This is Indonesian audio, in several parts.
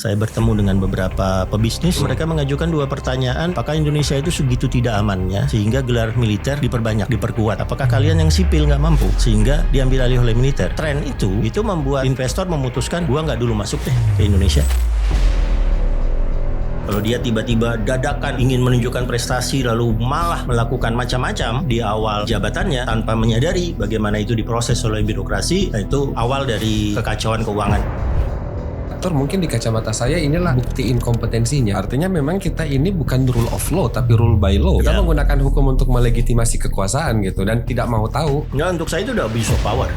Saya bertemu dengan beberapa pebisnis. Mereka mengajukan dua pertanyaan. Apakah Indonesia itu segitu tidak amannya sehingga gelar militer diperbanyak, diperkuat? Apakah kalian yang sipil nggak mampu sehingga diambil alih oleh militer? Tren itu membuat investor memutuskan gua nggak dulu masuk deh ke Indonesia. Kalau dia tiba-tiba dadakan ingin menunjukkan prestasi lalu malah melakukan macam-macam di awal jabatannya tanpa menyadari bagaimana itu diproses oleh birokrasi, itu awal dari kekacauan keuangan. Mungkin di kacamata saya inilah bukti inkompetensinya. Artinya memang kita ini bukan rule of law tapi rule by law. Kita menggunakan hukum untuk melegitimasi kekuasaan gitu dan tidak mau tahu. Ya, untuk saya itu udah abuse of power.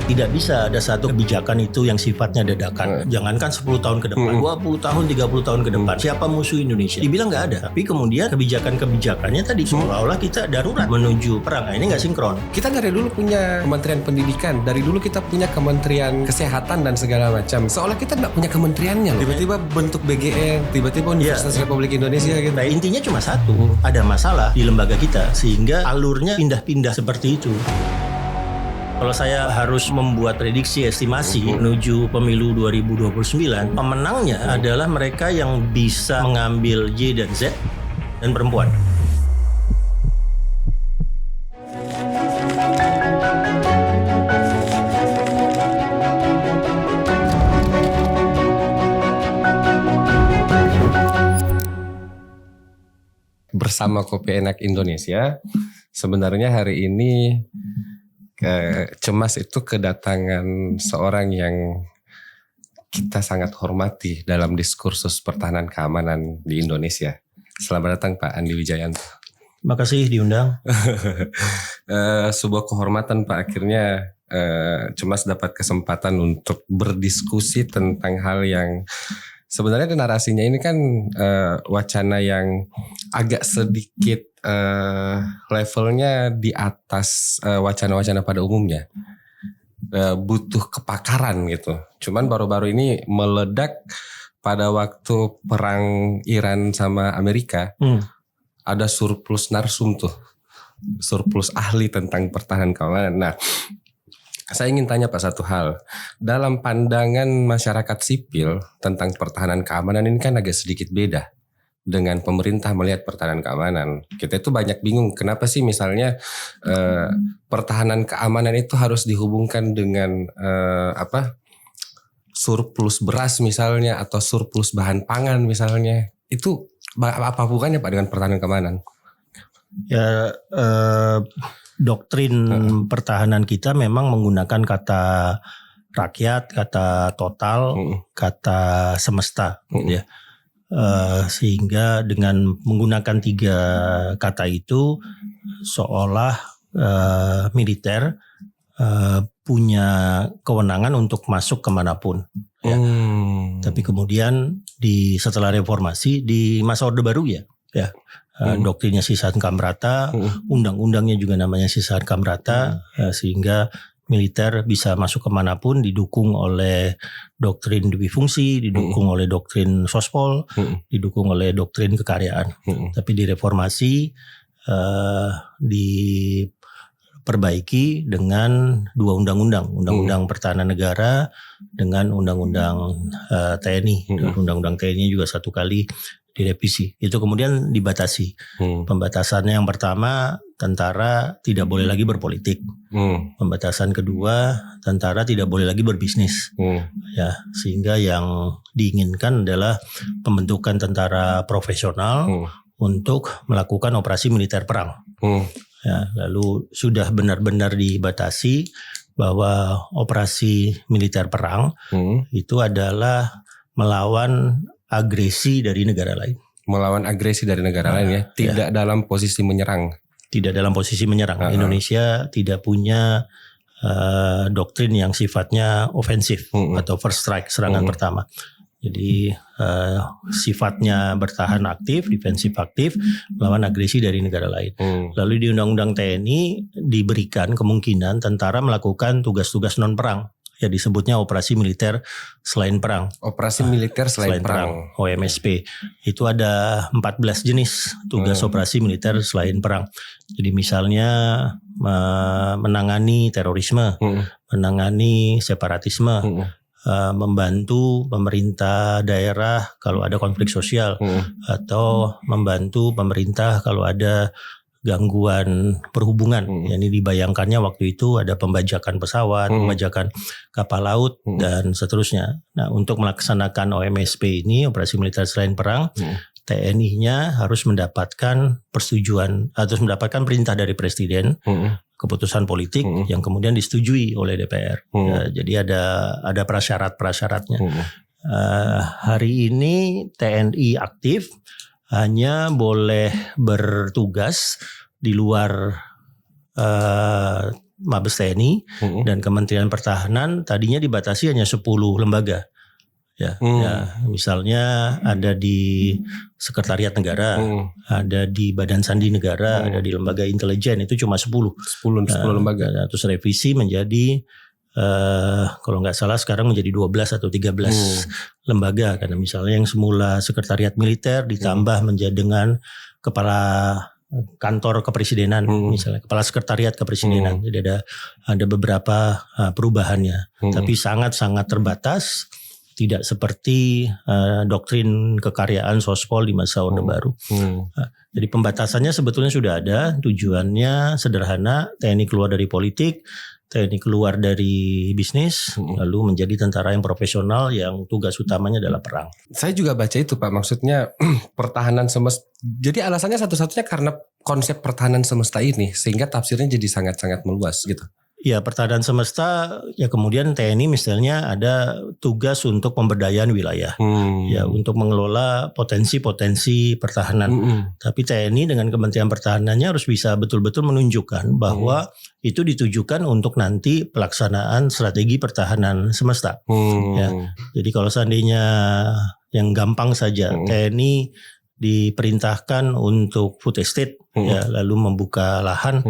Tidak bisa ada satu kebijakan itu yang sifatnya dadakan. Jangankan 10 tahun ke depan, 20 tahun, 30 tahun ke depan. Siapa musuh Indonesia? Dibilang nggak ada. Tapi kemudian kebijakan-kebijakannya tadi seolah-olah kita darurat menuju perang. Nah, ini nggak sinkron. Kita dari dulu punya Kementerian Pendidikan. Dari dulu kita punya Kementerian Kesehatan dan segala macam. Seolah kita nggak punya kementeriannya loh. Tiba-tiba bentuk BGN, tiba-tiba Universitas Republik Indonesia gitu. Nah, intinya cuma satu. Ada masalah di lembaga kita sehingga alurnya pindah-pindah seperti itu. Kalau saya harus membuat prediksi estimasi menuju pemilu 2029, pemenangnya adalah mereka yang bisa mengambil Y dan Z dan perempuan. Bersama Kopi Enak Indonesia, sebenarnya hari ini Cemas itu kedatangan seorang yang kita sangat hormati dalam diskursus pertahanan keamanan di Indonesia. Selamat datang Pak Andi Wijayanto. Terima kasih diundang. Sebuah kehormatan Pak, akhirnya Cemas dapat kesempatan untuk berdiskusi tentang hal yang sebenarnya narasinya ini kan wacana yang agak sedikit levelnya di atas wacana-wacana pada umumnya. Butuh kepakaran gitu. Cuman baru-baru ini meledak pada waktu perang Iran sama Amerika. Ada surplus narsum tuh. Surplus ahli tentang pertahanan keamanan. Nah, saya ingin tanya Pak satu hal. Dalam pandangan masyarakat sipil tentang pertahanan keamanan ini kan agak sedikit beda dengan pemerintah melihat pertahanan keamanan. Kita itu banyak bingung kenapa sih misalnya pertahanan keamanan itu harus dihubungkan dengan surplus beras misalnya atau surplus bahan pangan misalnya. Itu apa hubungannya Pak dengan pertahanan keamanan? Ya, doktrin pertahanan kita memang menggunakan kata rakyat, kata total, kata semesta, gitu ya. Sehingga dengan menggunakan tiga kata itu seolah militer punya kewenangan untuk masuk kemanapun. Ya. Tapi kemudian setelah reformasi di masa Orde Baru ya. Doktrinnya Sisahan Kamprata, undang-undangnya juga namanya Sisahan Kamprata, sehingga militer bisa masuk kemanapun didukung oleh doktrin dwifungsi, didukung oleh doktrin sospol, didukung oleh doktrin kekaryaan. Tapi di reformasi diperbaiki dengan dua undang-undang, undang-undang pertahanan negara dengan undang-undang TNI. Undang-undang TNI juga satu kali direvisi. Itu kemudian dibatasi. Pembatasannya yang pertama, tentara tidak boleh lagi berpolitik. Pembatasan kedua, tentara tidak boleh lagi berbisnis. Ya, sehingga yang diinginkan adalah pembentukan tentara profesional untuk melakukan operasi militer perang. Ya, lalu sudah benar-benar dibatasi bahwa operasi militer perang itu adalah melawan agresi dari negara lain. Melawan agresi dari negara lain ya. Tidak dalam posisi menyerang. Tidak dalam posisi menyerang. Indonesia tidak punya doktrin yang sifatnya ofensif atau first strike, serangan pertama. Jadi sifatnya bertahan aktif, defensif aktif, melawan agresi dari negara lain. Lalu di Undang-Undang TNI diberikan kemungkinan tentara melakukan tugas-tugas non perang. Ya, disebutnya operasi militer selain perang. Operasi militer selain perang, OMSP. Itu ada 14 jenis tugas operasi militer selain perang. Jadi misalnya menangani terorisme, menangani separatisme, membantu pemerintah daerah kalau ada konflik sosial, atau membantu pemerintah kalau ada gangguan perhubungan. Ini dibayangkannya waktu itu ada pembajakan pesawat, pembajakan kapal laut dan seterusnya. Nah, untuk melaksanakan OMSP ini, operasi militer selain perang, TNI-nya harus mendapatkan persetujuan atau mendapatkan perintah dari presiden, keputusan politik yang kemudian disetujui oleh DPR. Ya, jadi ada prasyarat-prasyaratnya. Hari ini TNI aktif hanya boleh bertugas di luar Mabes TNI dan Kementerian Pertahanan tadinya dibatasi hanya 10 lembaga. Ya, misalnya ada di Sekretariat Negara, ada di Badan Sandi Negara, ada di lembaga intelijen, itu cuma 10 lembaga. Terus revisi menjadi kalau nggak salah sekarang menjadi 12 atau 13 lembaga, karena misalnya yang semula Sekretariat Militer ditambah menjadi dengan Kepala Kantor Kepresidenan, misalnya Kepala Sekretariat Kepresidenan. Jadi ada beberapa perubahannya, tapi sangat-sangat terbatas. Tidak seperti doktrin kekaryaan Sospol di masa Orde Baru. Jadi pembatasannya sebetulnya sudah ada. Tujuannya sederhana, TNI keluar dari politik, TNI keluar dari bisnis, lalu menjadi tentara yang profesional yang tugas utamanya adalah perang. Saya juga baca itu Pak, maksudnya pertahanan semesta. Jadi alasannya satu-satunya karena konsep pertahanan semesta ini, sehingga tafsirnya jadi sangat-sangat meluas gitu. Ya, pertahanan semesta, ya kemudian TNI misalnya ada tugas untuk pemberdayaan wilayah, ya untuk mengelola potensi-potensi pertahanan. Tapi TNI dengan Kementerian Pertahanannya harus bisa betul-betul menunjukkan bahwa itu ditujukan untuk nanti pelaksanaan strategi pertahanan semesta. Ya, jadi kalau seandainya yang gampang saja TNI diperintahkan untuk food estate, ya lalu membuka lahan.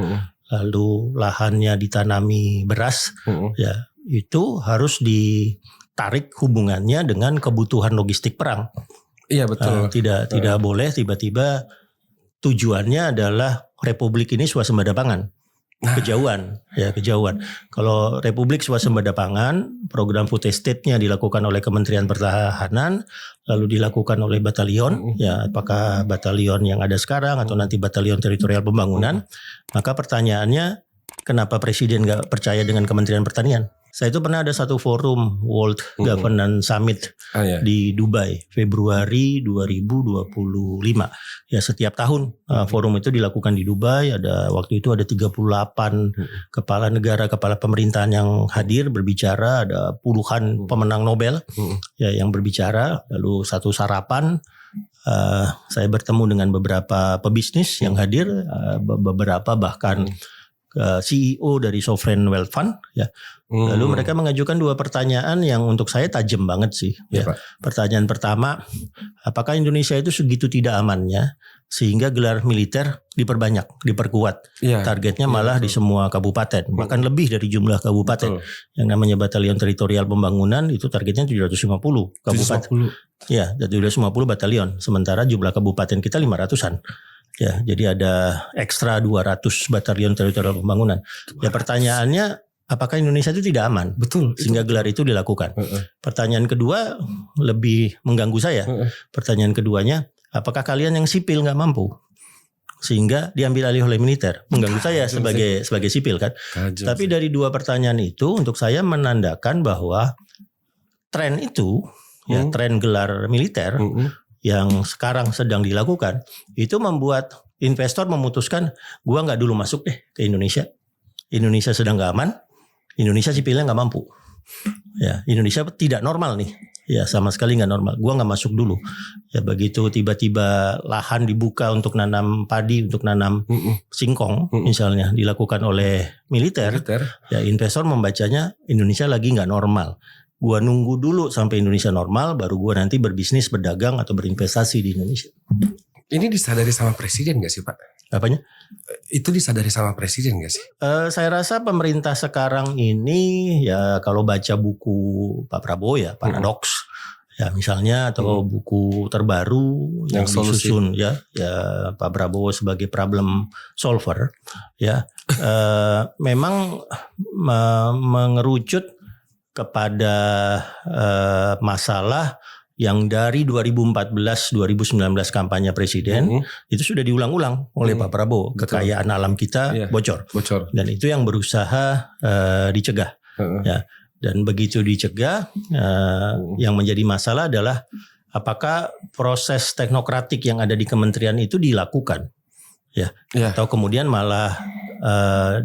Lalu lahannya ditanami beras, ya itu harus ditarik hubungannya dengan kebutuhan logistik perang. Iya betul. Tidak boleh tiba-tiba tujuannya adalah Republik ini swasembada pangan. Kejauhan. Kalau Republik swasembada pangan, program food estate-nya dilakukan oleh Kementerian Pertahanan, lalu dilakukan oleh batalion, ya apakah batalion yang ada sekarang atau nanti batalion teritorial pembangunan, maka pertanyaannya kenapa Presiden nggak percaya dengan Kementerian Pertanian? Saya itu pernah ada satu forum World Governance Summit di Dubai Februari 2025. Ya setiap tahun forum itu dilakukan di Dubai. Waktu itu ada 38 kepala negara, kepala pemerintahan yang hadir berbicara. Ada puluhan pemenang Nobel ya yang berbicara. Lalu satu sarapan. Saya bertemu dengan beberapa pebisnis yang hadir, beberapa bahkan CEO dari Sovereign Wealth Fund ya. Lalu mereka mengajukan dua pertanyaan yang untuk saya tajam banget sih ya. Pertanyaan pertama, apakah Indonesia itu segitu tidak amannya sehingga gelar militer diperbanyak, diperkuat. Targetnya malah di semua kabupaten, bahkan lebih dari jumlah kabupaten. Yang namanya Batalion Teritorial Pembangunan itu targetnya 750 kabupaten. Ya, 750 batalion, sementara jumlah kabupaten kita 500-an. Ya, jadi ada ekstra 200 batalion teritorial pembangunan. Ya pertanyaannya, apakah Indonesia itu tidak aman? Betul. Sehingga gelar itu dilakukan. Pertanyaan kedua lebih mengganggu saya. Pertanyaan keduanya, apakah kalian yang sipil nggak mampu? Sehingga diambil alih oleh militer. Mengganggu saya sebagai sipil kan. Tapi dari dua pertanyaan itu untuk saya menandakan bahwa tren itu, ya tren gelar militer yang sekarang sedang dilakukan itu membuat investor memutuskan gua nggak dulu masuk deh ke Indonesia. Indonesia sedang nggak aman, Indonesia sipilnya nggak mampu. Ya Indonesia tidak normal nih, ya sama sekali nggak normal. Gua nggak masuk dulu. Ya begitu tiba-tiba lahan dibuka untuk nanam padi, untuk nanam singkong misalnya dilakukan oleh militer. Ya investor membacanya Indonesia lagi nggak normal. Gua nunggu dulu sampai Indonesia normal, baru gua nanti berbisnis, berdagang atau berinvestasi di Indonesia. Ini disadari sama presiden gak sih Pak? Apanya? Itu disadari sama presiden gak sih? Saya rasa pemerintah sekarang ini ya kalau baca buku Pak Prabowo ya Paradox ya misalnya atau buku terbaru yang disusun ya Pak Prabowo sebagai problem solver ya memang mengerucut kepada masalah yang dari 2014-2019 kampanye presiden itu sudah diulang-ulang oleh Pak Prabowo. Kekayaan alam kita bocor. Dan itu yang berusaha dicegah. Ya. Dan begitu dicegah, yang menjadi masalah adalah apakah proses teknokratik yang ada di kementerian itu dilakukan, atau kemudian malah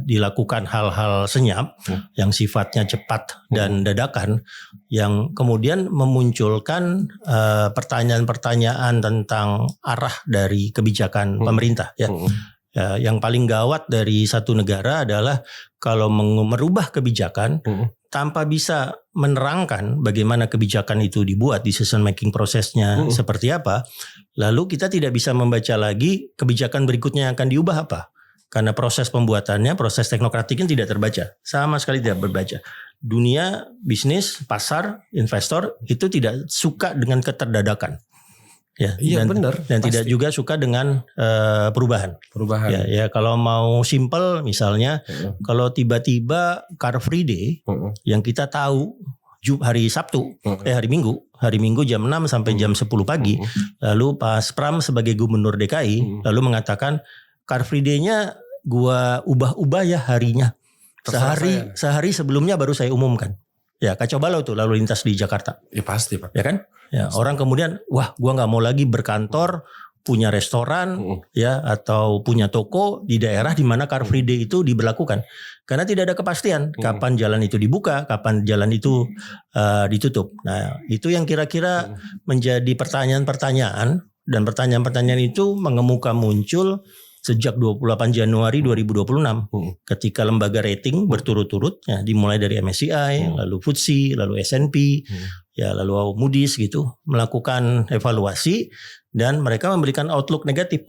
dilakukan hal-hal senyap yang sifatnya cepat dan dadakan, yang kemudian memunculkan pertanyaan-pertanyaan tentang arah dari kebijakan pemerintah. Yang paling gawat dari satu negara adalah kalau merubah kebijakan tanpa bisa menerangkan bagaimana kebijakan itu dibuat, decision making prosesnya seperti apa, lalu kita tidak bisa membaca lagi kebijakan berikutnya yang akan diubah apa. Karena proses pembuatannya, proses teknokratiknya tidak terbaca. Sama sekali tidak berbaca. Dunia, bisnis, pasar, investor itu tidak suka dengan keterdadakan. Benar. Dan pasti. Tidak juga suka dengan perubahan. Ya, kalau mau simple misalnya, kalau tiba-tiba Car Free Day yang kita tahu hari Sabtu, hari Minggu jam 6 sampai jam 10 pagi, lalu Pak Pram sebagai gubernur DKI lalu mengatakan Car Free Day-nya gua ubah-ubah ya harinya. Sehari sebelumnya baru saya umumkan. Ya, kacau balau tuh lalu lintas di Jakarta. Ya pasti, Pak. Ya kan? Ya, orang kemudian wah gua nggak mau lagi berkantor, punya restoran atau punya toko di daerah di mana Car Free Day itu diberlakukan. Karena tidak ada kepastian kapan jalan itu dibuka, kapan jalan itu ditutup. Nah, itu yang kira-kira menjadi pertanyaan-pertanyaan, dan pertanyaan-pertanyaan itu mengemuka muncul sejak 28 Januari 2026 ketika lembaga rating berturut-turut dimulai dari MSCI, lalu FTSE, lalu S&P, lalu Moody's gitu melakukan evaluasi dan mereka memberikan outlook negatif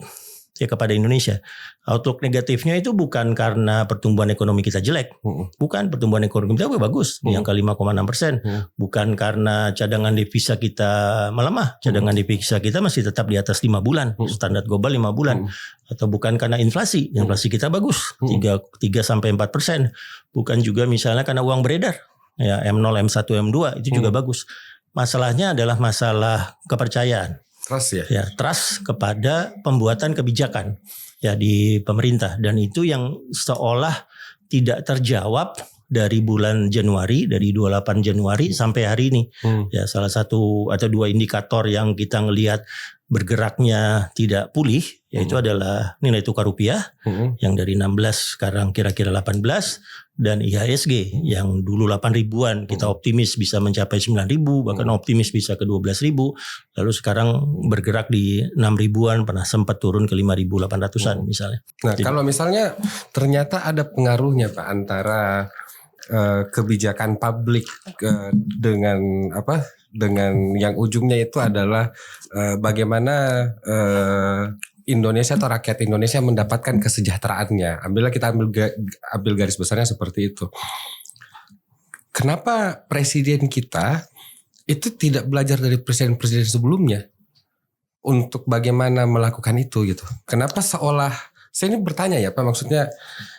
kepada Indonesia. Outlook negatifnya itu bukan karena pertumbuhan ekonomi kita jelek, bukan, pertumbuhan ekonomi kita bagus di angka 5,6%, bukan karena cadangan devisa kita melemah, cadangan devisa kita masih tetap di atas 5 bulan, standar global 5 bulan, atau bukan karena inflasi kita bagus 3-4%, bukan juga misalnya karena uang beredar, M0, M1, M2 itu juga bagus. Masalahnya adalah masalah kepercayaan. Trust kepada pembuatan kebijakan di pemerintah, dan itu yang seolah tidak terjawab dari bulan Januari, dari 28 Januari sampai hari ini. Salah satu atau dua indikator yang kita ngelihat bergeraknya tidak pulih yaitu adalah nilai tukar rupiah yang dari 16 sekarang kira-kira 18, dan IHSG yang dulu 8 ribuan kita optimis bisa mencapai 9 ribu, bahkan optimis bisa ke 12 ribu, lalu sekarang bergerak di 6 ribuan, pernah sempat turun ke 5.800-an misalnya. Nah, kalau misalnya ternyata ada pengaruhnya Pak antara kebijakan publik dengan yang ujungnya itu adalah bagaimana Indonesia atau rakyat Indonesia mendapatkan kesejahteraannya. Kita ambil garis besarnya seperti itu. Kenapa presiden kita itu tidak belajar dari presiden-presiden sebelumnya untuk bagaimana melakukan itu gitu? Kenapa saya ini bertanya ya Pak, maksudnya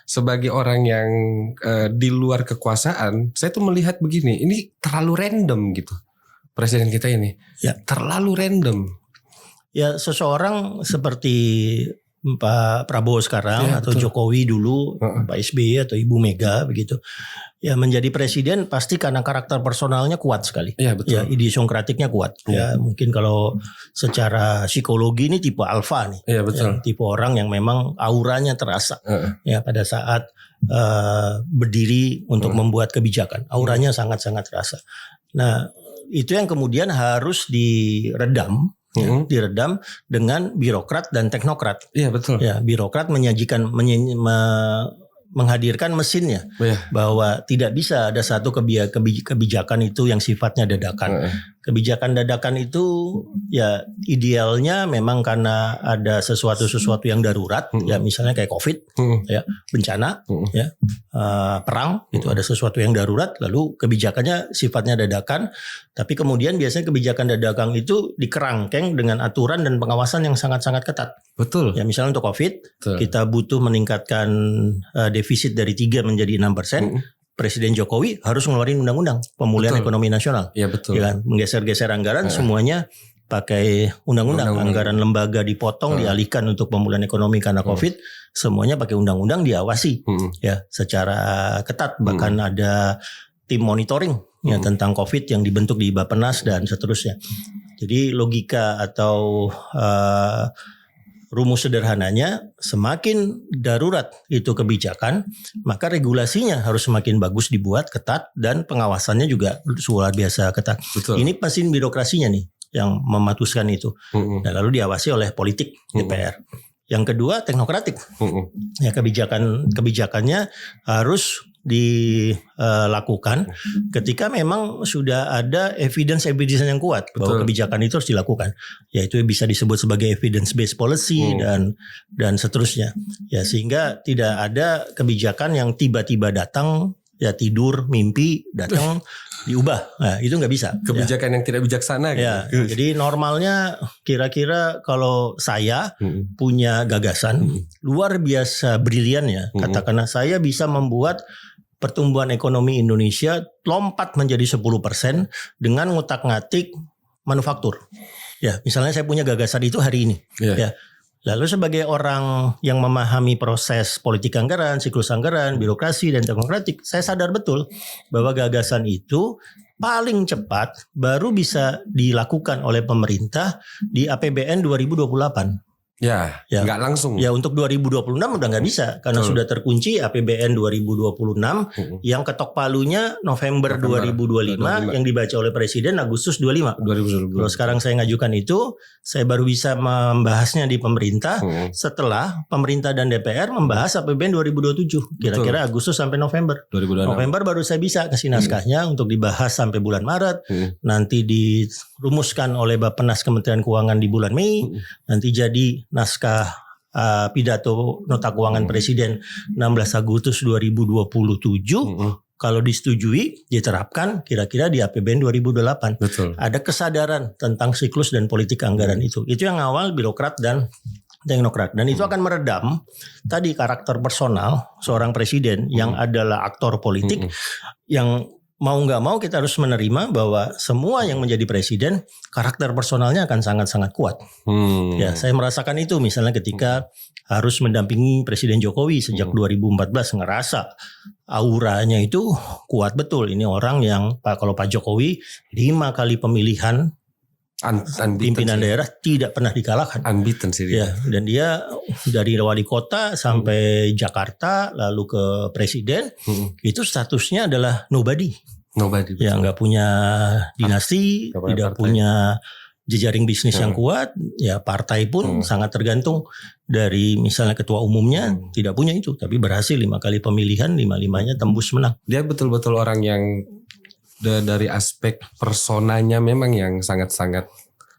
sebagai orang yang di luar kekuasaan, saya tuh melihat begini, ini terlalu random gitu. Presiden kita ini terlalu random. Ya, seseorang seperti Pak Prabowo sekarang atau betul. Jokowi dulu, Pak SBY atau Ibu Mega begitu. Ya, menjadi presiden pasti karena karakter personalnya kuat sekali. Iya, betul. Ya, idiosinkratiknya kuat. Ya, mungkin kalau secara psikologi ini tipe alfa nih. Iya, betul. Ya, tipe orang yang memang auranya terasa. Ya, pada saat berdiri untuk membuat kebijakan, auranya sangat-sangat terasa. Nah, itu yang kemudian harus diredam. Diredam dengan birokrat dan teknokrat. Iya, betul. Ya, birokrat menghadirkan mesinnya bahwa tidak bisa ada satu kebijakan itu yang sifatnya dadakan. Kebijakan dadakan itu ya idealnya memang karena ada sesuatu yang darurat, ya misalnya kayak COVID, ya bencana, ya perang, itu ada sesuatu yang darurat, lalu kebijakannya sifatnya dadakan, tapi kemudian biasanya kebijakan dadakan itu dikerangkeng dengan aturan dan pengawasan yang sangat-sangat ketat. Betul. Ya misalnya untuk COVID, kita butuh meningkatkan defisit dari 3 menjadi 6%. Presiden Jokowi harus ngeluarin undang-undang pemulihan ekonomi nasional. Iya betul. Ya kan? Menggeser-geser anggaran semuanya pakai undang-undang. Anggaran lembaga dipotong, dialihkan untuk pemulihan ekonomi karena COVID. Semuanya pakai undang-undang, diawasi ya secara ketat. Bahkan ada tim monitoring ya tentang COVID yang dibentuk di Bappenas dan seterusnya. Jadi logika atau rumus sederhananya, semakin darurat itu kebijakan, maka regulasinya harus semakin bagus dibuat, ketat, dan pengawasannya juga luar biasa ketat. Betul. Ini mesin birokrasinya nih yang mematuskan itu. Dan lalu diawasi oleh politik DPR. Yang kedua teknokratik. Ya kebijakannya harus dilakukan ketika memang sudah ada evidence yang kuat bahwa kebijakan itu harus dilakukan. Yaitu bisa disebut sebagai evidence based policy dan seterusnya. Ya sehingga tidak ada kebijakan yang tiba-tiba datang, ya tidur, mimpi, datang diubah. Nah, itu nggak bisa. Kebijakan yang tidak bijaksana. Ya, gitu. Jadi normalnya kira-kira kalau saya punya gagasan luar biasa brilian ya, katakanlah saya bisa membuat pertumbuhan ekonomi Indonesia lompat menjadi 10% dengan ngutak-ngatik manufaktur. Ya, misalnya saya punya gagasan itu hari ini. Ya. Lalu sebagai orang yang memahami proses politik anggaran, siklus anggaran, birokrasi dan teknokratik, saya sadar betul bahwa gagasan itu paling cepat baru bisa dilakukan oleh pemerintah di APBN 2028. Ya, nggak langsung. Ya untuk 2026 udah nggak bisa karena sudah terkunci APBN 2026 yang ketok palunya November 2025 yang dibaca oleh Presiden Agustus 2025. Kalau sekarang saya ngajukan itu, saya baru bisa membahasnya di pemerintah setelah pemerintah dan DPR membahas APBN 2027. Kira-kira Agustus sampai November. 2026. November baru saya bisa kasih naskahnya untuk dibahas sampai bulan Maret. Nanti dirumuskan oleh Bappenas Kementerian Keuangan di bulan Mei. Nanti jadi naskah pidato nota keuangan Presiden 16 Agustus 2027 kalau disetujui diterapkan kira-kira di APBN 2028. Betul. Ada kesadaran tentang siklus dan politik anggaran itu yang awal birokrat dan teknokrat, dan itu akan meredam tadi karakter personal seorang presiden yang adalah aktor politik yang mau nggak mau kita harus menerima bahwa semua yang menjadi presiden karakter personalnya akan sangat-sangat kuat. Ya, saya merasakan itu misalnya ketika harus mendampingi Presiden Jokowi sejak 2014, ngerasa auranya itu kuat betul. Ini orang yang kalau Pak Jokowi 5 kali pemilihan pimpinan daerah tidak pernah dikalahkan. Unbeaten sih dia. Ya, dan dia dari wali kota sampai Jakarta lalu ke presiden itu statusnya adalah nobody. Ya nggak punya dinasti, tidak punya jejaring bisnis yang kuat. Ya partai pun sangat tergantung dari misalnya ketua umumnya tidak punya itu, tapi berhasil 5 kali pemilihan 5-5-nya tembus menang. Dia betul-betul orang yang dari aspek personanya memang yang sangat-sangat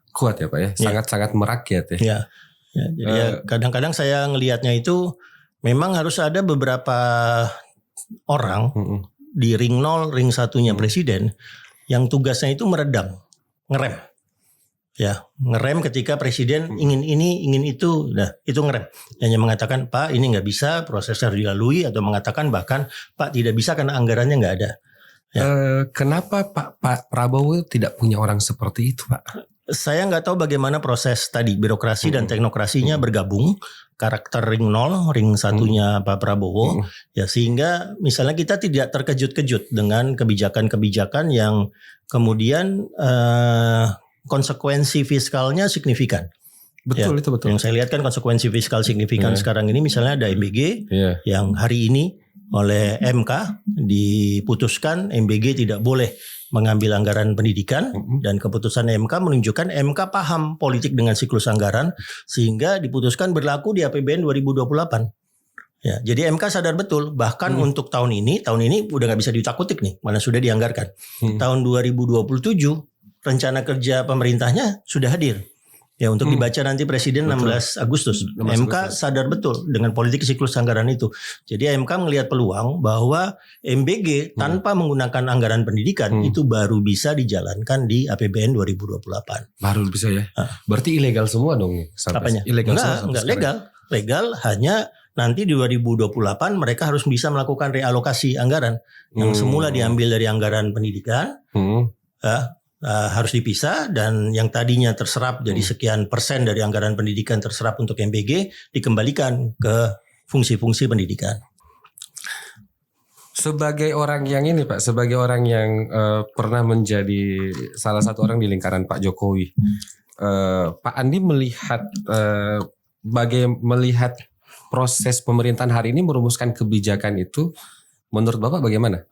kuat ya Pak ya, sangat-sangat merakyat ya. Ya jadi kadang-kadang saya ngelihatnya itu memang harus ada beberapa orang di ring 0, ring 1-nya presiden yang tugasnya itu meredam, ngerem. Ya, ngerem ketika presiden ingin ini, ingin itu, nah itu ngerem. Hanya mengatakan Pak ini nggak bisa, prosesnya harus dilalui, atau mengatakan bahkan Pak tidak bisa karena anggarannya nggak ada. Ya. Kenapa Pak Prabowo tidak punya orang seperti itu Pak? Saya nggak tahu bagaimana proses tadi birokrasi dan teknokrasinya bergabung, karakter ring 0, ring 1-nya Pak Prabowo, ya sehingga misalnya kita tidak terkejut-kejut dengan kebijakan-kebijakan yang kemudian konsekuensi fiskalnya signifikan. Betul, ya, itu betul. Yang saya lihat kan konsekuensi fiskal signifikan sekarang ini misalnya ada MBG yang hari ini oleh MK diputuskan MBG tidak boleh mengambil anggaran pendidikan, dan keputusan MK menunjukkan MK paham politik dengan siklus anggaran sehingga diputuskan berlaku di APBN 2028. Ya, jadi MK sadar betul bahkan untuk tahun ini udah nggak bisa diutak-utik nih, mana sudah dianggarkan. Tahun 2027 rencana kerja pemerintahnya sudah hadir. Ya untuk dibaca nanti Presiden 16 Agustus. MK sadar betul dengan politik siklus anggaran itu. Jadi MK melihat peluang bahwa MBG tanpa menggunakan anggaran pendidikan itu baru bisa dijalankan di APBN 2028. Baru bisa ya. Berarti ilegal semua dong. Apanya? Ilegal enggak legal. Legal hanya nanti di 2028 mereka harus bisa melakukan realokasi anggaran yang semula diambil dari anggaran pendidikan, harus dipisah, dan yang tadinya terserap jadi sekian persen dari anggaran pendidikan terserap untuk MBG dikembalikan ke fungsi-fungsi pendidikan. Sebagai orang yang ini Pak, sebagai orang yang pernah menjadi salah satu orang di lingkaran Pak Jokowi, Pak Andi melihat melihat proses pemerintahan hari ini merumuskan kebijakan itu, menurut Bapak bagaimana?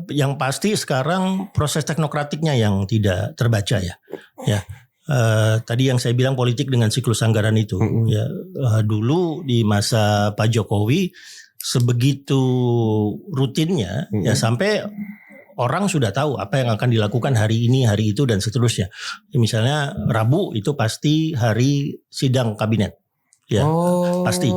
Yang pasti sekarang proses teknokratiknya yang tidak terbaca ya. Tadi yang saya bilang politik dengan siklus anggaran itu. Dulu di masa Pak Jokowi sebegitu rutinnya ya, sampai orang sudah tahu apa yang akan dilakukan hari ini, hari itu, dan seterusnya. Misalnya Rabu itu pasti hari sidang kabinet. Ya, pasti.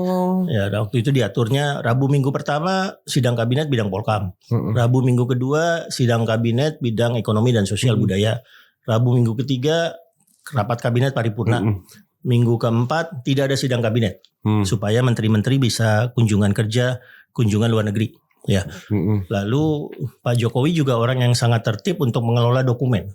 Ya, waktu itu diaturnya Rabu minggu pertama sidang kabinet bidang Polkam. Rabu minggu kedua sidang kabinet bidang ekonomi dan sosial budaya. Rabu minggu ketiga rapat kabinet paripurna. Minggu keempat tidak ada sidang kabinet. Supaya menteri-menteri bisa kunjungan kerja, kunjungan luar negeri. Ya. Lalu Pak Jokowi juga orang yang sangat tertib untuk mengelola dokumen.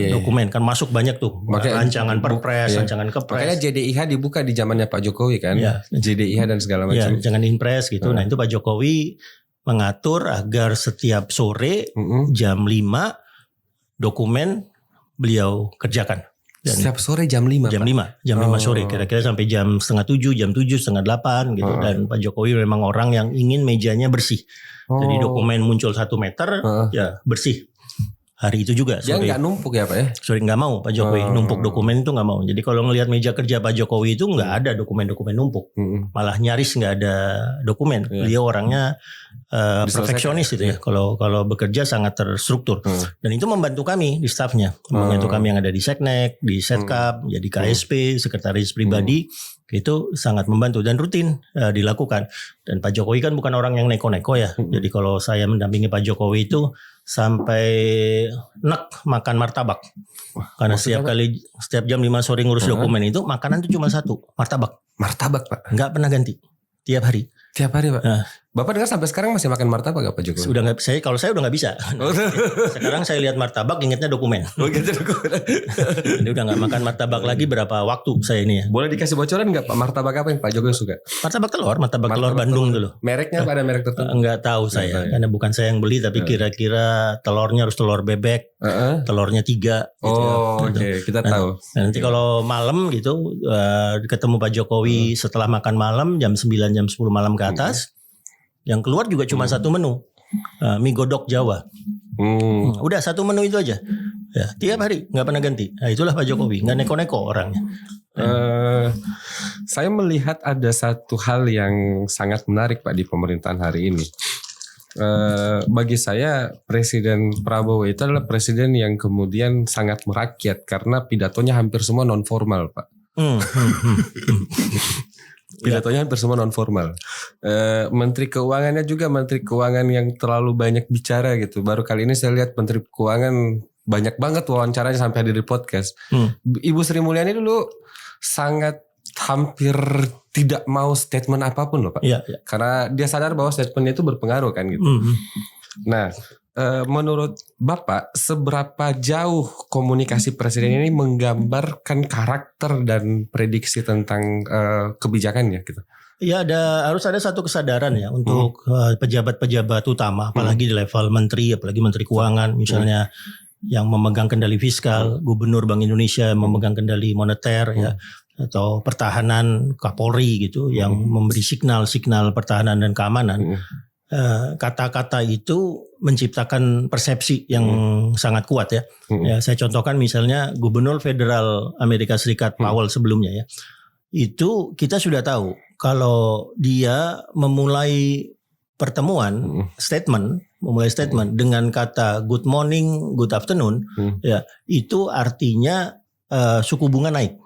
Dokumen kan masuk banyak tuh, rancangan perpres, rancangan kepres. Makanya JDIH dibuka di zamannya Pak Jokowi kan, JDIH dan segala macam. Jangan impres gitu. Nah itu Pak Jokowi mengatur agar setiap sore jam 5 dokumen beliau kerjakan. Dan setiap sore jam 5? Jam 5 sore, kira-kira sampai jam 6:30, jam 7, 7:30 gitu. Dan Pak Jokowi memang orang yang ingin mejanya bersih. Jadi dokumen muncul 1 meter, ya bersih. Hari itu juga dia nggak numpuk ya Pak ya? Sorry, nggak mau Pak Jokowi numpuk dokumen itu, nggak mau. Jadi kalau ngelihat meja kerja Pak Jokowi itu nggak ada dokumen-dokumen numpuk, malah nyaris nggak ada dokumen. Beliau orangnya perfeksionis itu ya. Kalau bekerja sangat terstruktur, dan itu membantu kami di stafnya, membantu kami yang ada di Seknek, di Setkap, jadi KSP, sekretaris pribadi. Itu sangat membantu dan rutin dilakukan. Dan Pak Jokowi kan bukan orang yang neko-neko ya. Jadi kalau saya mendampingi Pak Jokowi itu sampai nek makan martabak. Karena setiap jam 5 sore ngurus dokumen itu, makanan itu cuma 1, martabak. Martabak Pak? Enggak pernah ganti. Tiap hari. Tiap hari Pak? Bapak dengar sampai sekarang masih makan martabak gak Pak Jokowi? Sudah nggak, kalau saya udah nggak bisa. Sekarang saya lihat martabak ingatnya dokumen. Ini udah nggak makan martabak lagi berapa waktu saya ini ya. Boleh dikasih bocoran nggak Pak, martabak apa yang Pak Jokowi suka? Martabak telur Bandung dulu. Mereknya apa, ada merek tertentu? Enggak tahu saya, karena bukan saya yang beli, tapi kira-kira telurnya harus telur bebek, telurnya 3. Oke, kita tahu. Nanti kalau malam gitu ketemu Pak Jokowi setelah makan malam jam 9 jam 10 malam ke atas. Yang keluar juga cuma 1 menu, mie godok Jawa. Udah 1 menu itu aja. Ya, tiap hari nggak pernah ganti. Nah, itulah Pak Jokowi, nggak neko-neko orangnya. Saya melihat ada satu hal yang sangat menarik Pak di pemerintahan hari ini. Bagi saya Presiden Prabowo itu adalah presiden yang kemudian sangat merakyat karena pidatonya hampir semua non formal Pak. Pidatonya hampir semua non formal. Menteri Keuangannya juga menteri keuangan yang terlalu banyak bicara gitu. Baru kali ini saya lihat Menteri Keuangan banyak banget wawancaranya sampai hadir di podcast. Ibu Sri Mulyani dulu sangat hampir tidak mau statement apapun loh Pak. Karena dia sadar bahwa statementnya itu berpengaruh kan gitu. Nah, menurut Bapak seberapa jauh komunikasi Presiden ini menggambarkan karakter dan prediksi tentang kebijakannya gitu? Ya, harus ada satu kesadaran ya untuk pejabat-pejabat utama, apalagi di level menteri, apalagi Menteri Keuangan misalnya, yang memegang kendali fiskal, Gubernur Bank Indonesia memegang kendali moneter ya, atau pertahanan, Kapolri gitu, yang memberi signal pertahanan dan keamanan. Kata-kata itu menciptakan persepsi yang sangat kuat ya. Ya, saya contohkan misalnya Gubernur Federal Amerika Serikat Powell sebelumnya ya. Itu kita sudah tahu kalau dia memulai pertemuan memulai statement dengan kata good morning, good afternoon, ya itu artinya suku bunga naik.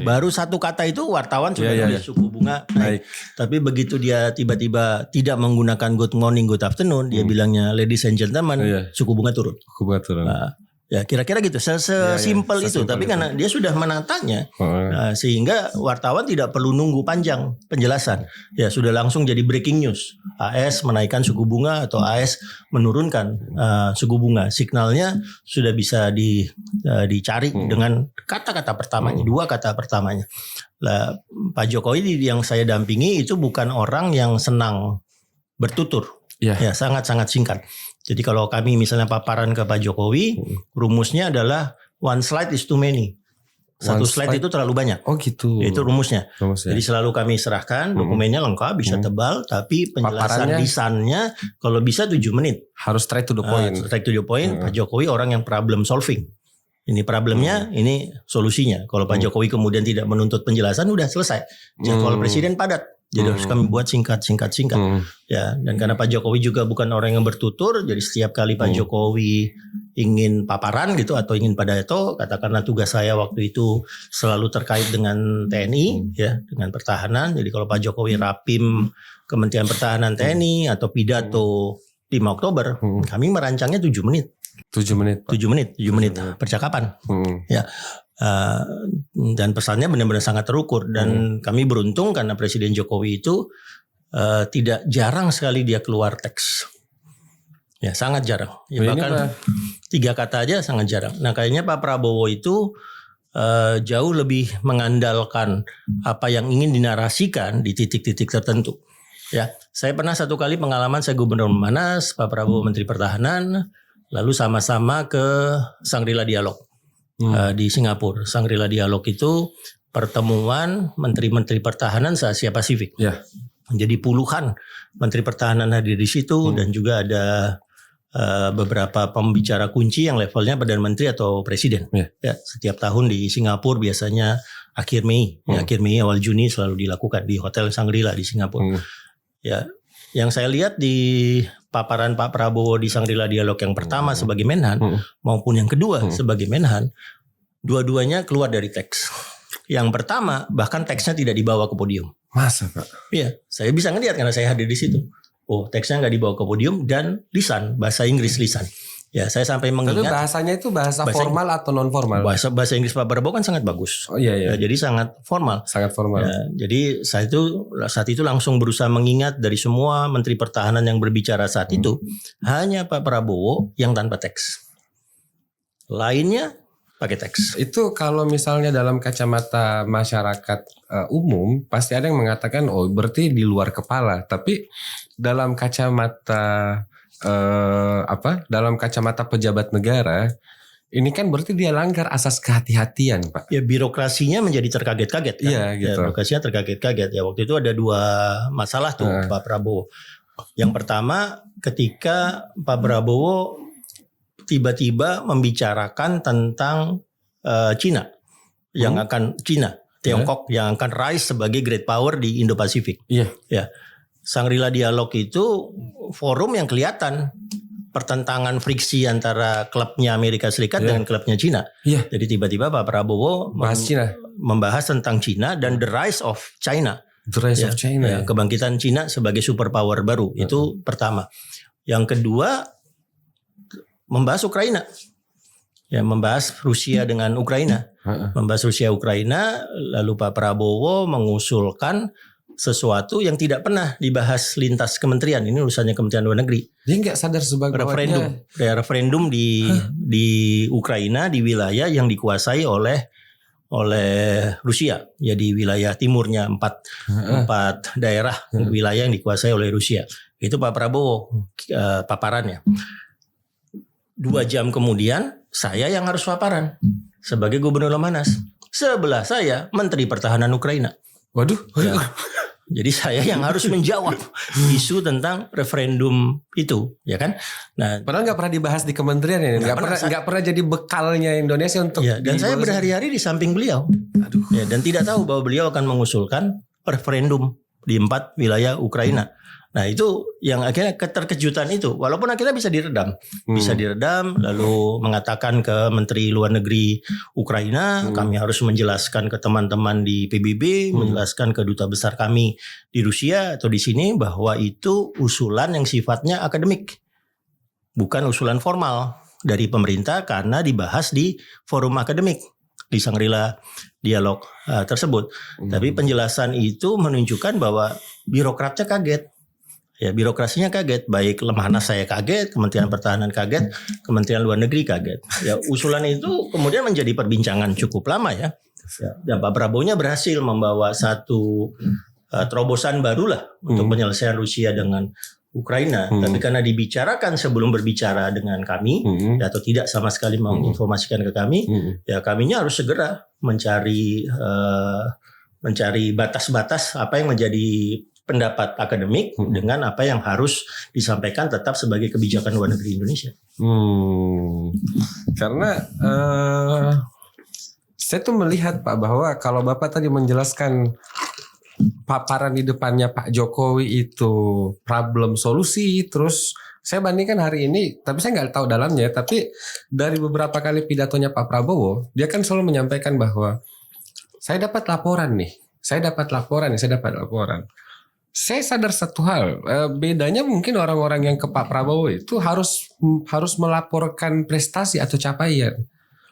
Baru satu kata itu wartawan sudah nulis suku bunga naik. Tapi begitu dia tiba-tiba tidak menggunakan good morning, good afternoon, dia bilangnya ladies and gentlemen, suku bunga turun. Suku bunga turun. Ya kira-kira gitu, sesimpel itu. Tapi karena dia sudah menatanya, sehingga wartawan tidak perlu nunggu panjang penjelasan. Ya sudah langsung jadi breaking news. AS menaikkan suku bunga atau AS menurunkan suku bunga. Signalnya sudah bisa dicari dengan kata-kata pertamanya, dua kata pertamanya. Lah, Pak Jokowi yang saya dampingi itu bukan orang yang senang bertutur. Ya sangat-sangat singkat. Jadi kalau kami misalnya paparan ke Pak Jokowi, rumusnya adalah one slide is too many. Satu slide itu terlalu banyak. Oh gitu. Itu rumusnya. Jadi selalu kami serahkan dokumennya lengkap, bisa tebal, tapi penjelasan lisannya kalau bisa 7 menit. Harus straight to the point. Straight to the point. Pak Jokowi orang yang problem solving. Ini problemnya, ini solusinya. Kalau Pak Jokowi kemudian tidak menuntut penjelasan, udah selesai. Jadwal presiden padat. Jadi harus kami buat singkat. Ya, dan karena Pak Jokowi juga bukan orang yang bertutur, jadi setiap kali Pak Jokowi ingin paparan gitu atau ingin pidato, katakanlah tugas saya waktu itu selalu terkait dengan TNI, ya, dengan pertahanan. Jadi kalau Pak Jokowi rapim Kementerian Pertahanan TNI atau pidato 5 Oktober, kami merancangnya 7 menit. 7 menit percakapan. Ya. Dan pesannya benar-benar sangat terukur dan kami beruntung karena Presiden Jokowi itu tidak jarang sekali dia keluar teks. Ya, sangat jarang. Ya, bahkan 3 kata aja sangat jarang. Nah, kayaknya Pak Prabowo itu jauh lebih mengandalkan apa yang ingin dinarasikan di titik-titik tertentu. Ya, saya pernah satu kali pengalaman saya Gubernur Manas, Pak Prabowo Menteri Pertahanan, lalu sama-sama ke Shangri-La Dialog di Singapura. Shangri-La Dialog itu pertemuan menteri-menteri pertahanan se-Asia Pasifik. Jadi puluhan menteri pertahanan hadir di situ dan juga ada beberapa pembicara kunci yang levelnya Perdana Menteri atau Presiden. Ya, setiap tahun di Singapura biasanya akhir Mei, akhir Mei awal Juni selalu dilakukan di Hotel Shangri-La di Singapura. Ya, yang saya lihat di paparan Pak Prabowo di Shangri-La Dialog yang pertama sebagai Menhan maupun yang kedua sebagai Menhan, dua-duanya keluar dari teks. Yang pertama bahkan teksnya tidak dibawa ke podium. Masa Pak? Iya, saya bisa ngelihat karena saya hadir di situ. Oh, teksnya nggak dibawa ke podium dan lisan, bahasa Inggris lisan. Ya, saya sampai mengingat. Tapi bahasanya itu bahasa formal atau non formal? Bahasa Inggris Pak Prabowo kan sangat bagus. Oh iya. Ya, jadi sangat formal. Sangat formal. Ya, jadi saat itu langsung berusaha mengingat dari semua Menteri Pertahanan yang berbicara saat itu hanya Pak Prabowo yang tanpa teks. Lainnya pakai teks. Itu kalau misalnya dalam kacamata masyarakat umum pasti ada yang mengatakan oh berarti di luar kepala. Tapi dalam kacamata dalam kacamata pejabat negara ini kan berarti dia langgar asas kehati-hatian, Pak. Ya birokrasinya menjadi terkaget-kaget kan. Iya gitu. Ya, birokrasinya terkaget-kaget. Ya waktu itu ada 2 masalah tuh Pak Prabowo. Yang pertama ketika Pak Prabowo tiba-tiba membicarakan tentang Cina yang akan Tiongkok yang akan rise sebagai great power di Indo-Pasifik. Iya. Ya. Shangri-La Dialog itu forum yang kelihatan pertentangan friksi antara klubnya Amerika Serikat dengan klubnya Cina. Jadi tiba-tiba Pak Prabowo membahas tentang Cina dan the rise of China. The rise of China. Ya, kebangkitan Cina sebagai superpower baru. Itu pertama. Yang kedua membahas Ukraina. Ya, membahas Rusia dengan Ukraina. Membahas Rusia Ukraina, lalu Pak Prabowo mengusulkan sesuatu yang tidak pernah dibahas lintas kementerian. Ini urusannya Kementerian Luar Negeri. Dia nggak sadar sebagai referendum di Ukraina di wilayah yang dikuasai oleh Rusia. Ya di wilayah timurnya 4 daerah wilayah yang dikuasai oleh Rusia. Itu Pak Prabowo paparannya. 2 jam kemudian saya yang harus paparan sebagai Gubernur Manas. Sebelah saya Menteri Pertahanan Ukraina. Waduh. Ya. Jadi saya yang harus menjawab isu tentang referendum itu, ya kan? Nah, padahal nggak pernah dibahas di kementerian ya, nggak pernah jadi bekalnya Indonesia untuk. Ya, dan saya berhari-hari di samping beliau. Ya, dan tidak tahu bahwa beliau akan mengusulkan referendum di 4 wilayah Ukraina. Nah itu yang akhirnya keterkejutan itu, walaupun akhirnya bisa diredam, lalu mengatakan ke Menteri Luar Negeri Ukraina, kami harus menjelaskan ke teman-teman di PBB, menjelaskan ke duta besar kami di Rusia atau di sini bahwa itu usulan yang sifatnya akademik, bukan usulan formal. dari pemerintah karena dibahas di forum akademik di Shangri-La Dialog tersebut. Tapi penjelasan itu menunjukkan bahwa birokratnya kaget. Ya, birokrasinya kaget, baik Lemhanas saya kaget, Kementerian Pertahanan kaget, Kementerian Luar Negeri kaget. Ya, usulan itu kemudian menjadi perbincangan cukup lama ya. Dan Pak Prabowo-nya berhasil membawa satu terobosan barulah untuk penyelesaian Rusia dengan Ukraina. Tapi karena dibicarakan sebelum berbicara dengan kami, atau tidak sama sekali menginformasikan ke kami, ya kaminya harus segera mencari batas-batas apa yang menjadi pendapat akademik dengan apa yang harus disampaikan tetap sebagai kebijakan luar negeri Indonesia. Karena saya tuh melihat Pak bahwa kalau Bapak tadi menjelaskan paparan di depannya Pak Jokowi itu problem solusi, terus saya bandingkan hari ini, tapi saya nggak tahu dalamnya, tapi dari beberapa kali pidatonya Pak Prabowo, dia kan selalu menyampaikan bahwa saya dapat laporan. Saya sadar satu hal, bedanya mungkin orang-orang yang ke Pak Prabowo itu harus melaporkan prestasi atau capaian